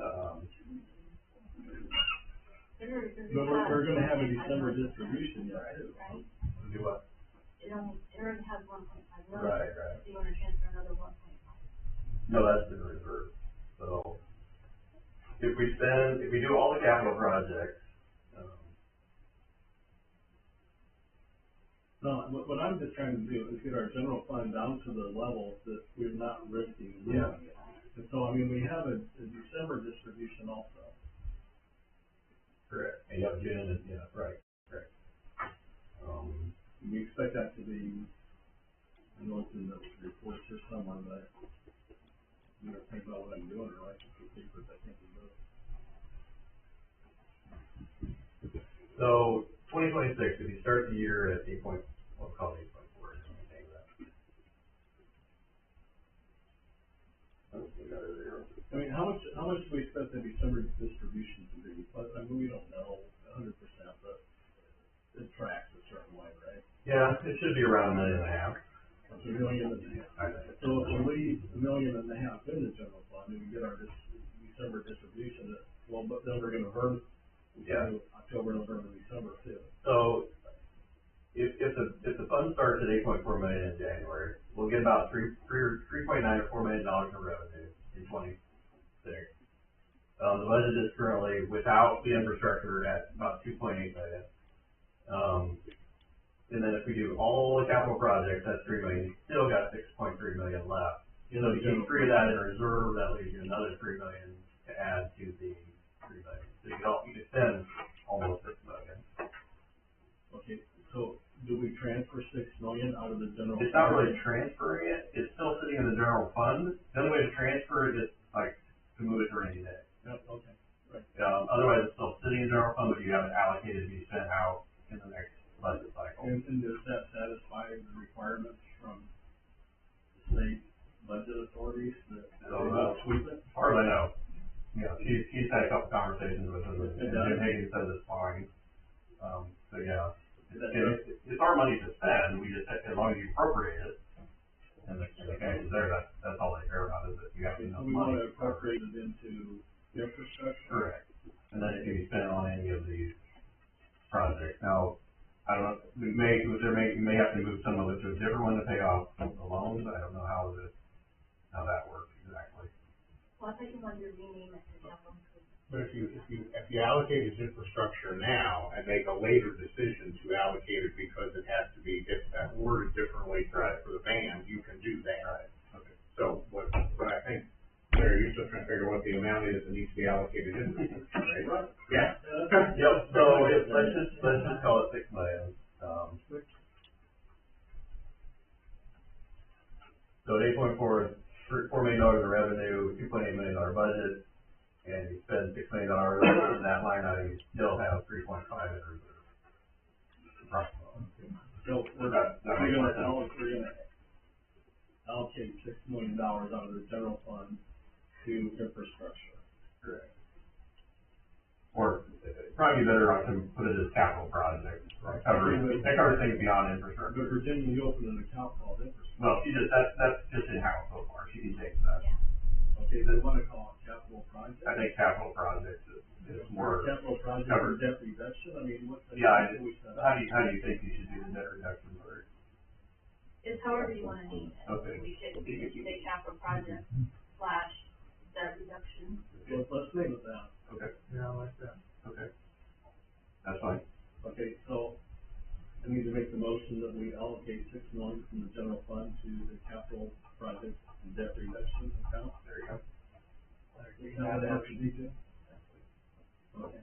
we're gonna have a December distribution yet, too. Right, Do what? it already has 1.5 million. Right, right. So you wanna transfer another 1.5. No, that's in reserve, so. If we do all the capital projects, No, what I'm just trying to do is get our general fund down to the level that we're not risking losing Yeah. it. And so, I mean, we have a December distribution also. And you have June, and, yeah, right. We expect that to be, I know it's in the reports here somewhere, but you know, think about what I'm doing, or like, the papers, I can't do it. So, 2026, if you start the year at 8 point, what's called 8.4, just maintain that. I mean, how much do we expect the December distribution to be? But, I mean, we don't know 100%, but it tracks a certain way, right? Yeah, it should be around $1.5 million. It's $1.5 million. So if we leave $1.5 million in the general fund, and we get our December distribution, well, but then we're gonna burn October, November, December too. So, if the fund starts at 8.4 million in January, we'll get about 3.9 or $4 million in revenue in 26. The budget is currently, without the infrastructure, at about 2.8 million. And then if we do all the capital projects, that's 3 million, you still got 6.3 million left. So if you keep 3 of that in reserve, that leaves you another 3 million to add to the 3 million. So you could spend almost 6 million. Okay, so do we transfer 6 million out of the general? It's not really transferring it, it's still sitting in the general fund. The only way to transfer it is like to move it to rainy day. Yep, okay, right. Otherwise it's still sitting in the general fund, but you have it allocated to be spent out in the next budget cycle. And does that satisfy the requirements from the state budget authorities that they will sweep it? As far as I know, you know, she's had a couple conversations with him, and Jim Higgins says it's fine. So yeah, it's our money to spend, we just, as long as you appropriate it, and the cash is there, that's all they care about, is that you have enough So we money. wanna appropriate it into the infrastructure? Correct. And then it can be spent on any of these projects. Now, I don't know, we may have to move some of it to a different one to pay off the loans. I don't know how that works exactly. Well, I think you want to rename it to capital. But if you allocate his infrastructure now and make a later decision to allocate it because it has to be worded differently for the band, you can do that. Right. Okay. So what I think, Larry, you're still trying to figure out what the amount is that needs to be allocated into, right? Yeah. Yep, so let's just call it 6 million. So at 8.4, $4 million in revenue, $2.8 million budget, and you spend $6 million in that line item, you still have 3.5 in reserve. Approximately. So we're gonna allocate $6 million out of the general fund to infrastructure. Correct. Or it'd probably be better to put it as capital projects. That covers things beyond infrastructure. But Virginia, you opened an account called infrastructure. Well, that's just in-house so far, she can change that. Okay, they wanna call it capital project? I think capital projects is more. Capital project or debt reduction, I mean, what's the? Yeah, how do you think you should do the debt reduction part? It's however you want to name it. Okay. You could say capital project / debt reduction. Let's name it that. Okay, Yeah, I like that. okay. That's fine. Okay, so I need to make the motion that we allocate 6 million from the general fund to the capital project and debt reduction account. There you go. Is that what it has to be, Jim? Okay.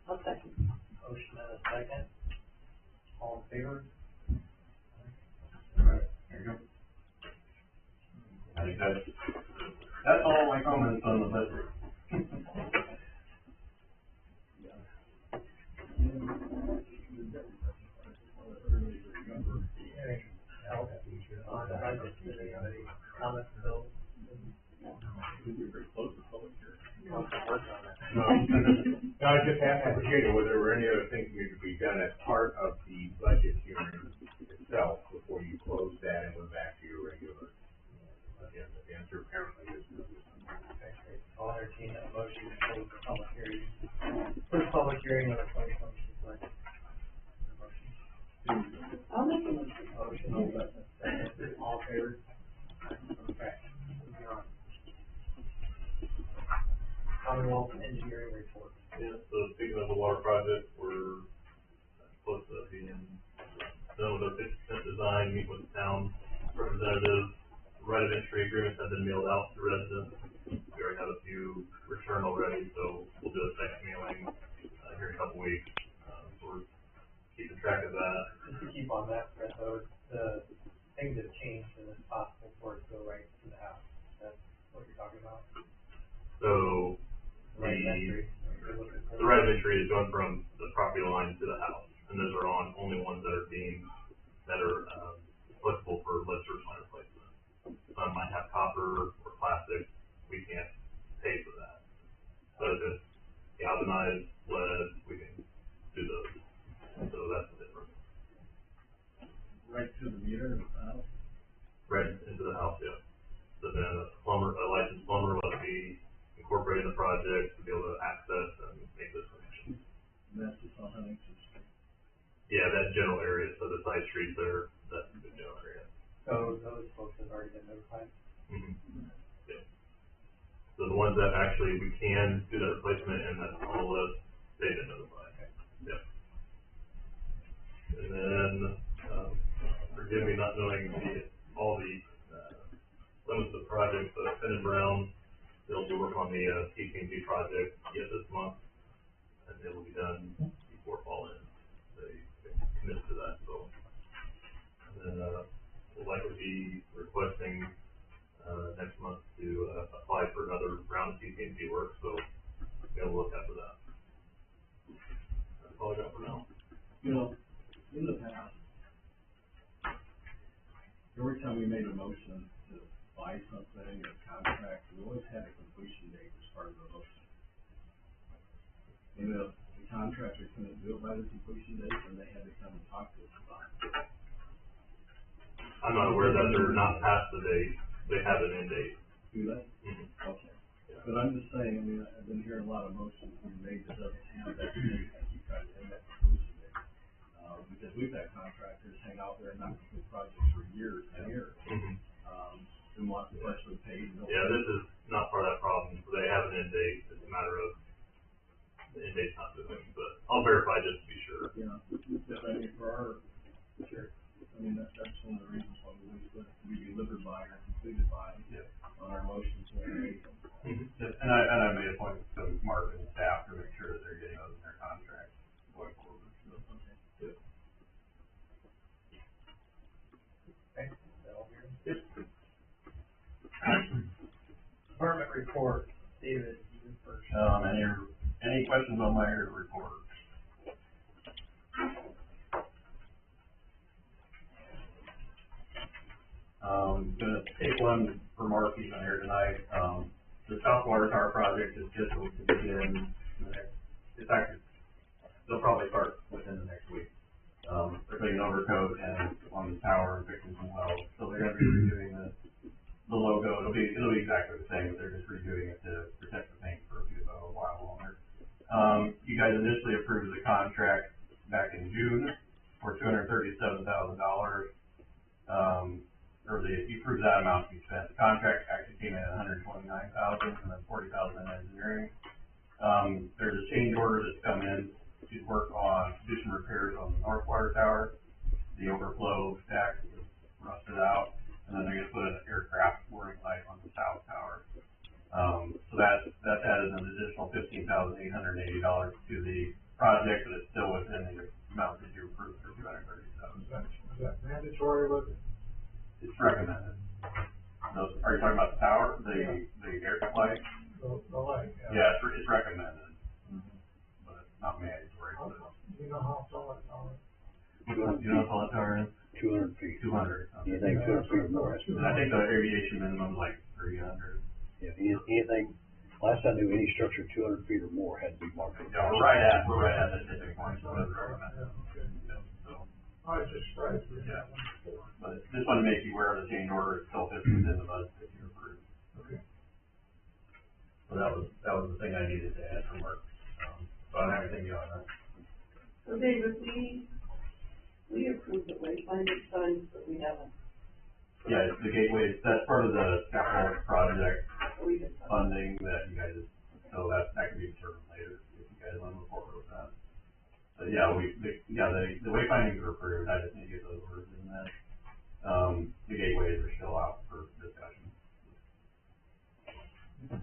I'll second. Motion and a second. All in favor? All right, there you go. I think that's all my comments on the budget. Comments, Bill? We're close to public hearing. No, I just asked Virginia whether there were any other things that need to be done as part of the budget hearing itself before you close that and went back to your regular agenda. The answer apparently is no. Okay, great. I'll entertain that motion to close the public hearing. First public hearing of the 2026 budget. Motion. I'll make a motion. Motion, second. All in favor? Okay. Moving on. Commonwealth Engineering Report. Yeah, so speaking of the water project, we're close to being done with the 50% design, meet with the town representatives. Right of entry agreements have been mailed out to residents. We already have a few returned already, so we'll do a second mailing the right of entry is going from the property line to the house, and those are only ones that are applicable for lead service line replacement. Some might have copper or plastic, we can't pay for that. But if it's galvanized lead, we can do those, so that's the difference. Right to the meter in the house? Right into the house, yeah. So then a licensed plumber must be incorporated in the project to be able to access and make those connections. And that's just on Huntington Street. Yeah, that general area, so the side streets there, that's the general area. So those folks have already been notified? Mm-hmm. Yeah. So the ones that actually we can do that replacement and that's on the list, they've been notified. Yeah. And then, forgive me not knowing all the limits of the project, but Finn and Brown, they'll do work on the TCMG project yet this month, and it will be done before fall ends. They commit to that, so. And then, we'll likely be requesting, next month to, apply for another round of TCMG work, so we'll look after that. That's all I got for now. You know, in the past, every time we made a motion to buy something or contract, we always had a completion date as part of the motion. And if the contractor couldn't do it by the completion date, then they had to come and talk to us about it. I'm not aware that they're not past the date, they have an end date. Do they? Mm-hmm. Okay. But I'm just saying, I mean, I've been hearing a lot of motions being made that doesn't have that date, I keep trying to end that completion date. Because we've had contractors hang out there and not complete projects for years and years. Mm-hmm. And want to partially paid. Yeah, this is not part of that problem, so they have an end date, it's a matter of, the end date's not moving, but I'll verify just to be sure. Yeah, I mean, for our, sure, I mean, that's one of the reasons why we always put to be delivered by or completed by, on our motions when we make them. And I made a point to Mark and staff to make sure that they're getting those in their contract going forward. So. Okay. Okay, is that all here? Yep. Department report, David, you first. Any questions on my report? Gonna take one for Mark, he's not here tonight. The South Water Tower project is scheduled to begin it's actually, they'll probably start within the next week. They're putting overcoat and on the tower and fixing some wells, so they're gonna be redoing the logo. It'll be exactly the same, but they're just redoing it to protect the paint for a while longer. You guys initially approved the contract back in June for $237,000. You approved that amount to be spent. The contract actually came in at $129,000 and then $40,000 in engineering. There's a change order that's come in to do some repairs on the North Water Tower. The overflow stack was rusted out, and then they're gonna put an aircraft warning light on the South Tower. So that's added an additional $15,880 to the project, but it's still within the amount that you approved for $237,000. Is that mandatory with it? It's recommended. Are you talking about the tower, the aircraft light? The light, Yeah, it's recommended, but it's not mandatory. Do you know how tall that tower is? Do you know how tall the tower is? 200 feet. 200. Okay. Anything 200 feet or more. And I think the aviation minimum is like 300. Yeah, anything, last I knew, any structure 200 feet or more had to be marked. Yeah, we're right at the tipping point, so it's recommended. So, I was just surprised with yeah. that one. But just want to make you aware of the change order, it still fits within the budget that you approved. Okay. So that was the thing I needed to add from Mark. So I don't have anything beyond that. So David, we approved the wayfinding signs, but we haven't, Yeah, it's the gateway, that's part of the capital project we did. funding that you guys, so that can be determined later if you guys want to move forward with that. But yeah, the wayfindings are approved, I just need to get those words in there. The gateways are still out for discussion. Any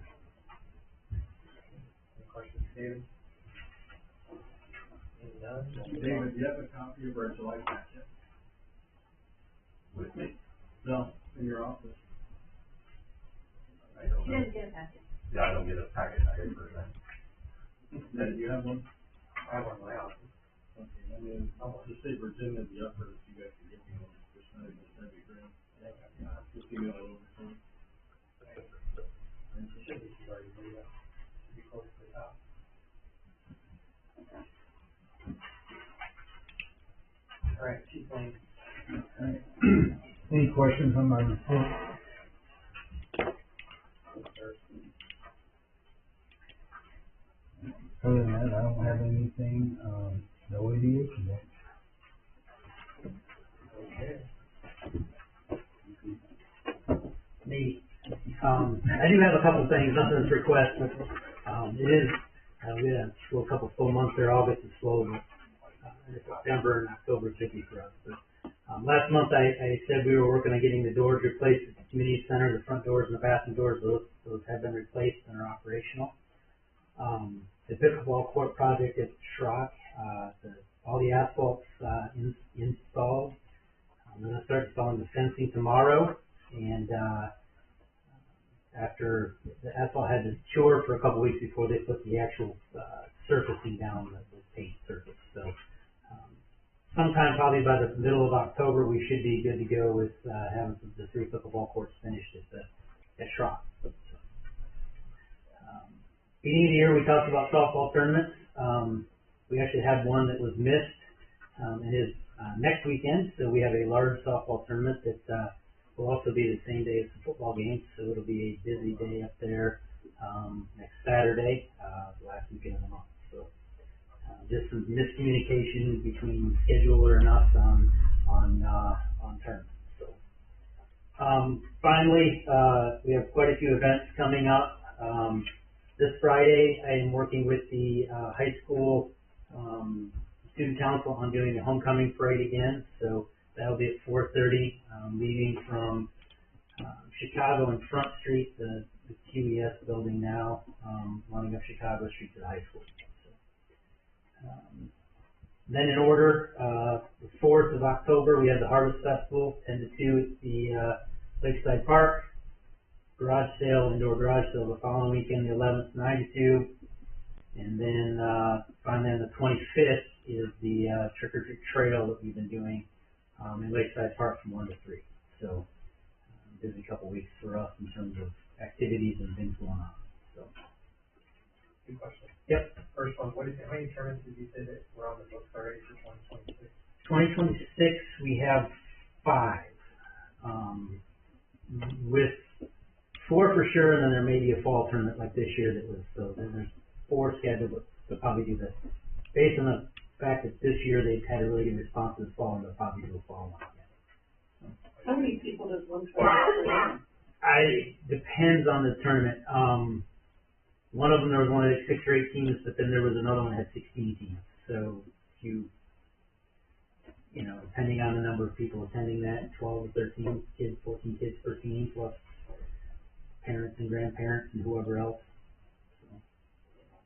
questions, David? Seeing none? David, do you have a copy of our July packet? With me? No, in your office. I don't She know. didn't get a packet. Yeah, I don't get a packet, I get for that. Yeah, do you have one? I have one in my house. Okay, I mean, just say Virginia, the effort, if you guys can get me one, just not even 70 grand. Just email it over to me. Should be already, should be close to the top. All right, Chief Lane. Any questions on my report? Other than that, I don't have anything, no aviation yet. Okay. Me, I do have a couple things, nothing to request, but, it is, we had a couple slow months there, August is slow, but, September and October is busy for us, but, last month I said we were working on getting the doors replaced at the community center, the front doors and the bathroom doors, those have been replaced and are operational. The pickleball court project at Schrock, all the asphalt's, installed. I'm gonna start installing the fencing tomorrow, and, after the asphalt had to cure for a couple weeks before they put the actual, surfacing down, the paint surface, so, sometime probably by the middle of October, we should be good to go with, having the 3 pickleball courts finished at Schrock. Beginning of the year, we talked about softball tournaments. We actually had one that was missed, and is, next weekend, so we have a large softball tournament that, will also be the same day as the football game, so it'll be a busy day up there, next Saturday, the last weekend of the month, so. Just some miscommunication between scheduler and us on tournaments, so. Finally, we have quite a few events coming up. This Friday, I am working with the, high school, student council on doing the homecoming parade again, so that'll be at 4:30, leaving from, Chicago and Front Street, the QES building now, running up Chicago Street to the high school. So, then in order, the 4th of October, we have the Harvest Festival, 10 to 2 at the, Lakeside Park. Garage sale, indoor garage sale the following weekend, the 11th, 9 to 2. And then, finally on the 25th is the, trick or treat trail that we've been doing, in Lakeside Park from 1 to 3. So, busy couple weeks for us in terms of activities and things going on, so. Good question. Yep. First one, how many tournaments did you say that were on the books already for 2026? 2026, we have 5, with 4 for sure, and then there may be a fall tournament like this year that was, so then there's 4 scheduled, but they'll probably do this. Based on the fact that this year they've had a really good response to the fall, and they'll probably do a fall one again. How many people does one tournament? Depends on the tournament. One of them, there was only like 6 or 8 teams, but then there was another one that had 16 teams. So you know, depending on the number of people attending that, 12 or 13 kids, 14 kids per team, plus parents and grandparents and whoever else. So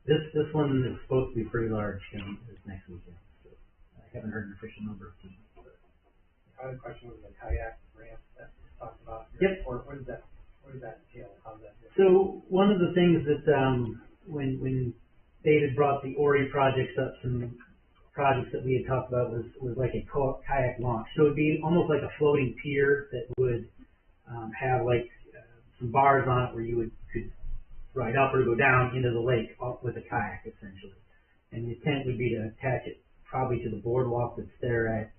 this one is supposed to be pretty large this next weekend. So I haven't heard an official number of teams. I had a question with the kayak ramp that we talked about. Yep. Or what does that entail? How does that do? So one of the things that, when David brought the Ori projects up, some projects that we had talked about was like a kayak launch. So it'd be almost like a floating pier that would, have like, some bars on it where you could ride up or go down into the lake with a kayak essentially. And the intent would be to attach it probably to the boardwalk that's there at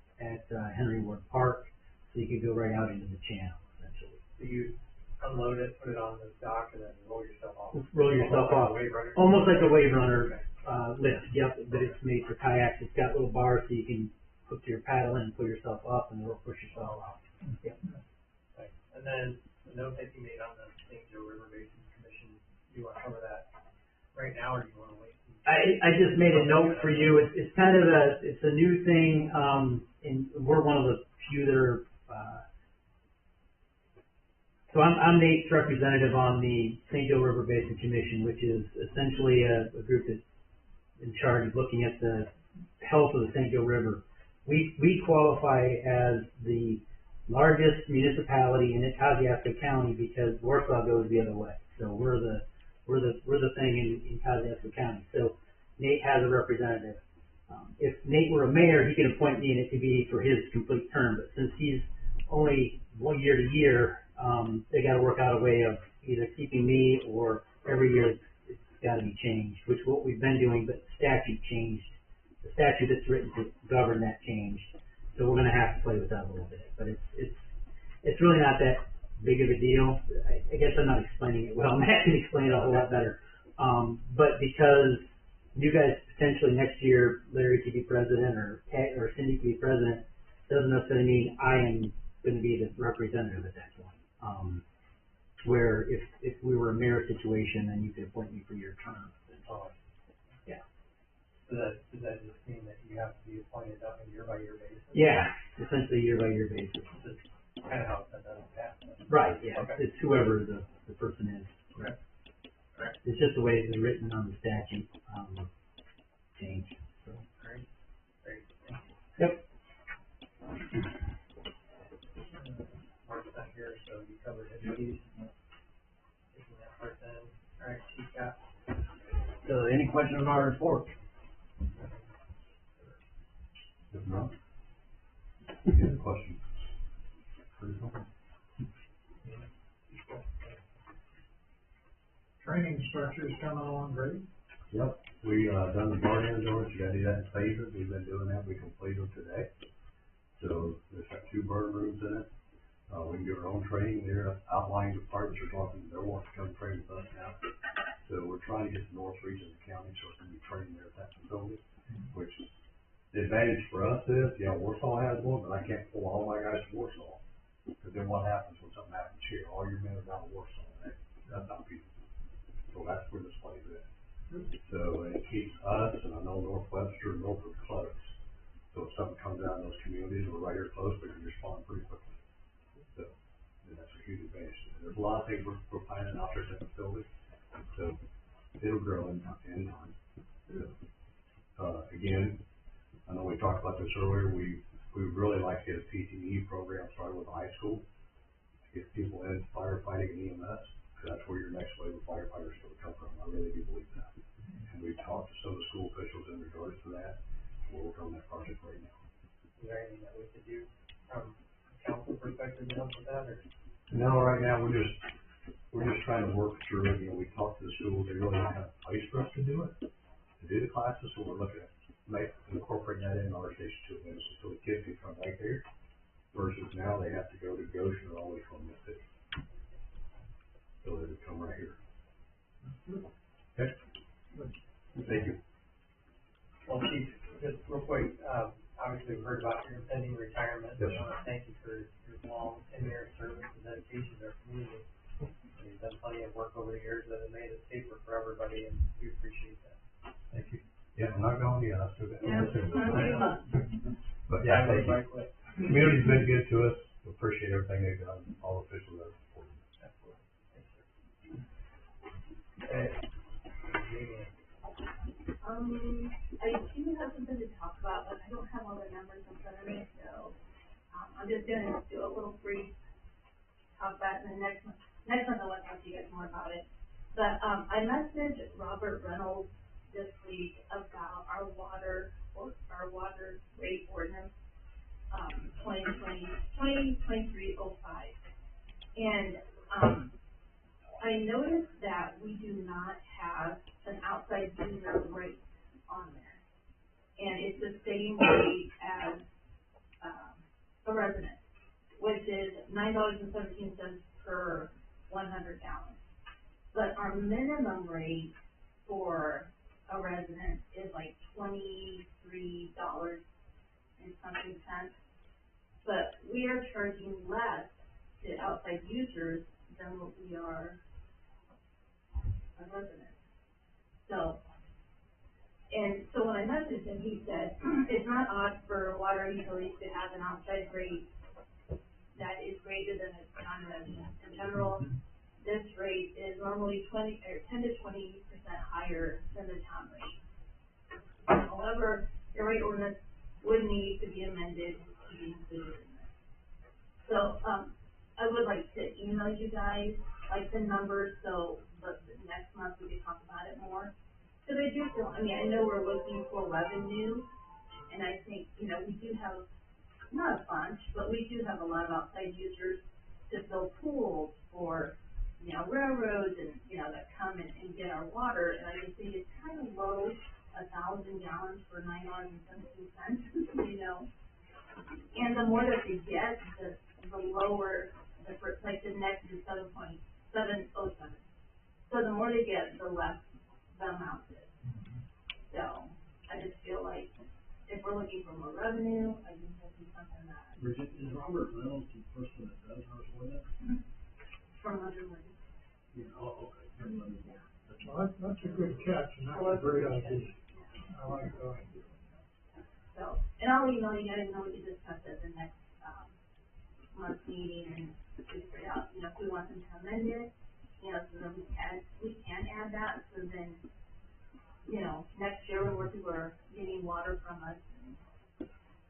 Henry Ward Park, so you could go right out into the channel essentially. So you unload it, put it on the dock, and then roll yourself off. Roll yourself Almost like off. a wave runner? Almost like a wave runner, lift, yep, but it's made for kayaks. It's got little bars so you can hook to your paddle and pull yourself up and push yourself out. Yep. Thanks. And then the note that you made on the St. Joe River Basin Commission, do you want to cover that right now, or do you want to wait? I just made a note for you. It's kind of it's a new thing, and we're one of the few that are, so I'm the 8th representative on the St. Joe River Basin Commission, which is essentially a group that's in charge of looking at the health of the St. Joe River. We qualify as the largest municipality in Kosciuszko County because Warsaw goes the other way. So we're the thing in Kosciuszko County. So Nate has a representative. If Nate were a mayor, he could appoint me and it could be for his complete term, but since he's only 1 year to year, they gotta work out a way of either keeping me or every year it's gotta be changed, which is what we've been doing, but the statute changed. The statute that's written to govern that changed, so we're gonna have to play with that a little bit, but it's really not that big of a deal. I guess I'm not explaining it well, Matt can explain it a whole lot better. But because you guys potentially next year, Larry could be president or Cindy could be president, doesn't necessarily mean I am gonna be the representative at that point. Where if we were a mayor situation, then you could appoint me for your term. Yeah. Does that just mean that you have to be appointed on a year-by-year basis? Yeah, essentially year-by-year basis. That's kind of how it's done in the past. Right, yeah, Okay. it's whoever the person is. Okay. It's just the way it's written on the statute, change, so. Great. Yep. Mark's not here, so you covered his duties. Taking that part then. All right, Chief Scott. So any questions on our report? If not, any questions? Pretty simple. Training structure is coming along great. Yep, we, done the bar indoors, you gotta do that in phases, we've been doing that, we completed them today. So, there's got 2 burn rooms in it, we can do our own training there, outlying departments are talking, they're wanting to come train with us now. So we're trying to get the north region of the county, so it's gonna be training there at that facility, which the advantage for us is, yeah, Warsaw has one, but I can't pull all my guys to Warsaw. Cause then what happens when something happens here, all your men are down in Warsaw, that's not feasible. So that's where this plays in. So it keeps us, and I know Northwestern, Norfolk close. So if something comes out in those communities, we're right here close, we can respond pretty quickly. So, and that's a huge advantage. There's a lot of things we're finding out there at the facility, so it'll grow in time. So, again, I know we talked about this earlier, we would really like to get a PTE program started with high school, to get people in firefighting and EMS, because that's where your next wave of firefighters will come from, I really do believe that. And we've talked to some of the school officials in regards to that, and we're working on that project right now. Is there anything that we could do from a council perspective to help with that, or? No, right now, we're just trying to work through it, we talked to the schools, they really don't have a place for us to do it, to do the classes, so we're looking at incorporating that in our station two minutes, so the kids can come right there, versus now they have to go to Goshen or all the way from the city. So they would come right here. Okay? Thank you. Well, Chief, just real quick, obviously we heard about your impending retirement. Yes. I want to thank you for your long tenure of service and dedication to our community. You've done plenty of work over the years that have made it safer for everybody, and we appreciate that. Thank you. Yeah, I'm not going, yeah, I'll do that. But Yeah, yeah, thank you. right, quick. Community's been good to us, we appreciate everything they've done, all officials that have supported us. Absolutely. Thanks, sir. Okay. Meeting. I do have something to talk about, but I don't have all the numbers in front of me, so, I'm just gonna do a little brief talk about it, and then next month I'll let you guys more about it. But, I messaged Robert Reynolds this week about our water rate ordinance, 2023-05. And, I noticed that we do not have an outside user rate on there. And it's the same rate as, a resident, which is $9.17 per 100 gallons. But our minimum rate for a resident is like $23 and something cents. But we are charging less to outside users than what we are a resident. So when I messaged him, he said, it's not odd for water utilities to have an outside rate that is greater than a non-resident. In general, this rate is normally 10 to 20% higher than the town rate. However, the rate ordinance would need to be amended to be included in this. So, I would like to email you guys, like the numbers, so the next month we can talk about it more. Cause I do feel, I mean, I know we're looking for revenue, and I think, you know, we do have, not a bunch, but we do have a lot of outside users to fill pools for, you know, railroads and, you know, that come and get our water, and I just think it's kind of low, 1,000 gallons for $9.17, you know? And the more that they get, the lower, like the next is 7.707. So the more they get, the less the amount is. So, I just feel like if we're looking for more revenue, I think that'd be something that, Bridget, is Robert Reynolds the person that does our ordinance? from Underwood. Yeah, oh, okay, from Underwood. Well, that's a good catch, and that's a great idea. I like that idea. So, and I'll email you guys, and we can discuss it at the next, month meeting and figure it out, you know, if we want them to amend it, you know, so then we can add that, so then, you know, next year when more people are getting water from us.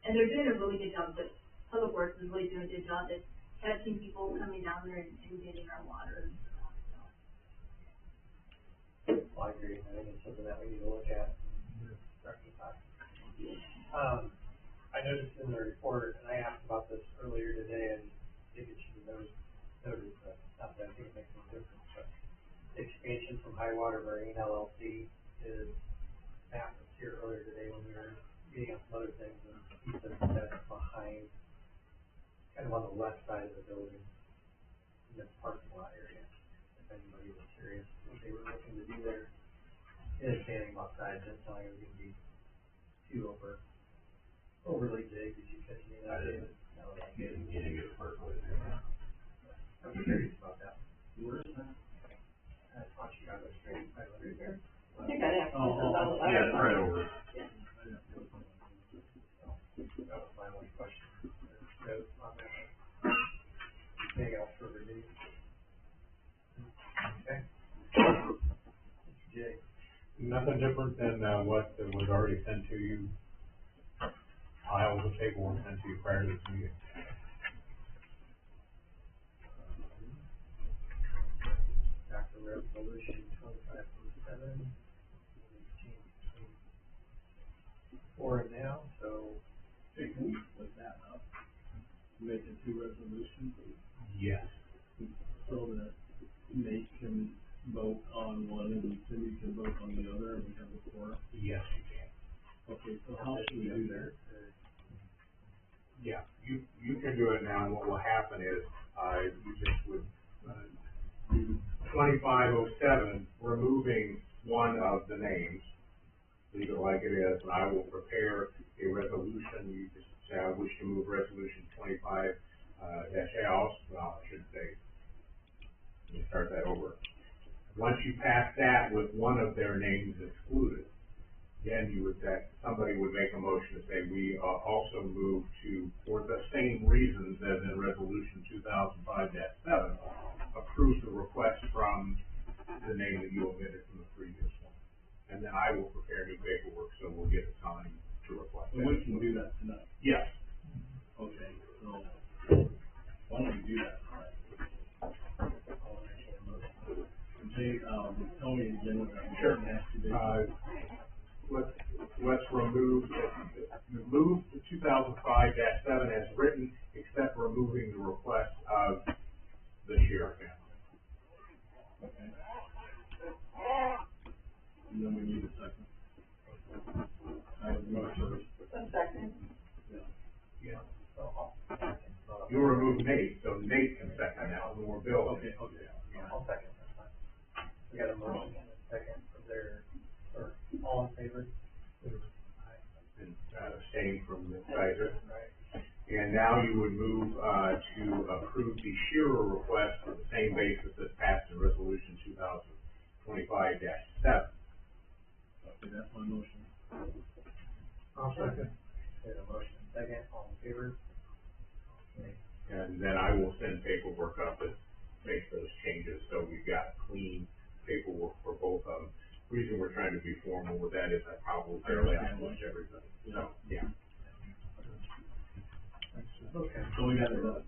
And they're doing a really good job, but Public Works is really doing a good job at catching people coming down there and getting our water and stuff, so. Well, I agree, I think it's something that we need to look at and rectify. I noticed in the report, and I asked about this earlier today, and maybe it should be noted, but not that I think it makes any difference, but expansion from High Water Marine LLC is, Matt was here earlier today when we were meeting on some other things, and he said that that's behind, kind of on the west side of the building, in the parking lot area, if anybody was curious what they were looking to do there. He didn't say anything about size, just telling it was gonna be too overly big. Did you catch any of that? No, I didn't get it personally. I'm curious about that. Where is that? That's on Chicago Street, right there. I think I asked. Yeah, it's right over. That was my only question. Note on that. Anything else for review? Okay. Jay. Nothing different than, what was already sent to you. Piles of paperwork sent to you prior to this meeting. Back to resolution 2507. For it now, so. Hey, can we split that up? Make it two resolutions? Yes. So that Nate can vote on one and Cindy can vote on the other and we have a forum? Yes, you can. Okay, so how should we do that? Yeah, you can do it now, and what will happen is, you just would, do 2507, removing one of the names, leave it like it is, and I will prepare a resolution. You just say, I wish to move resolution 25, L, well, I should say, let me start that over. Once you pass that with one of their names excluded, then you would, somebody would make a motion to say, we also move to, for the same reasons as in resolution 2005-7, approve the request from the name that you omitted from the previous one. And then I will prepare new paperwork, so we'll get it signed to reflect that. And we can do that tonight. Yes. Okay, so why don't we do that tonight? Jay, tell me again what that has to do. Let's remove the 2005-7 as written, except removing the request of the sheriff family. Okay. And then we need a second. I have a motion. A second. Yeah. You'll remove Nate, so Nate can second that when we're building. Okay. I'll second, that's fine. We got a motion and a second, is there, or all in favor? And abstain from the Kaiser. Right. And now you would move, to approve the Shearer request on the same basis as passed in resolution 2025-7. Okay, that's my motion. I'll second. There's a motion, second, all in favor? Okay. And then I will send paperwork up that makes those changes, so we've got clean paperwork for both of them. The reason we're trying to be formal with that is I probably barely outlined everything, so, yeah. Okay. So we got it done.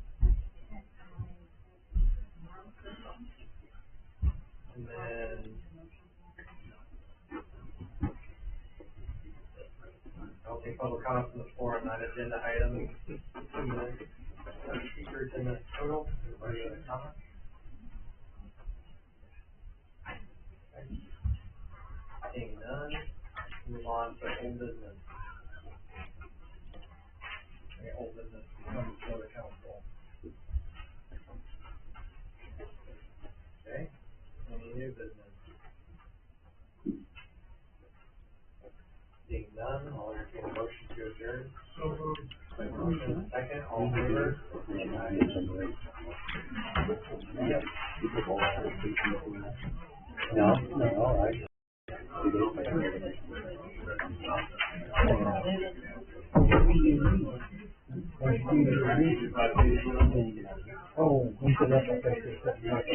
And then, Any public comments on the floor on non-agenda items? 2 minutes. Speakers in the total, anybody have a comment? Okay. Seeing none, move on to old business. Okay, old business comes before the council. Okay, any new business? Seeing none, I'll entertain a motion to adjourn. So moved. Motion second, all in favor? No, all right. Oh, we should have that.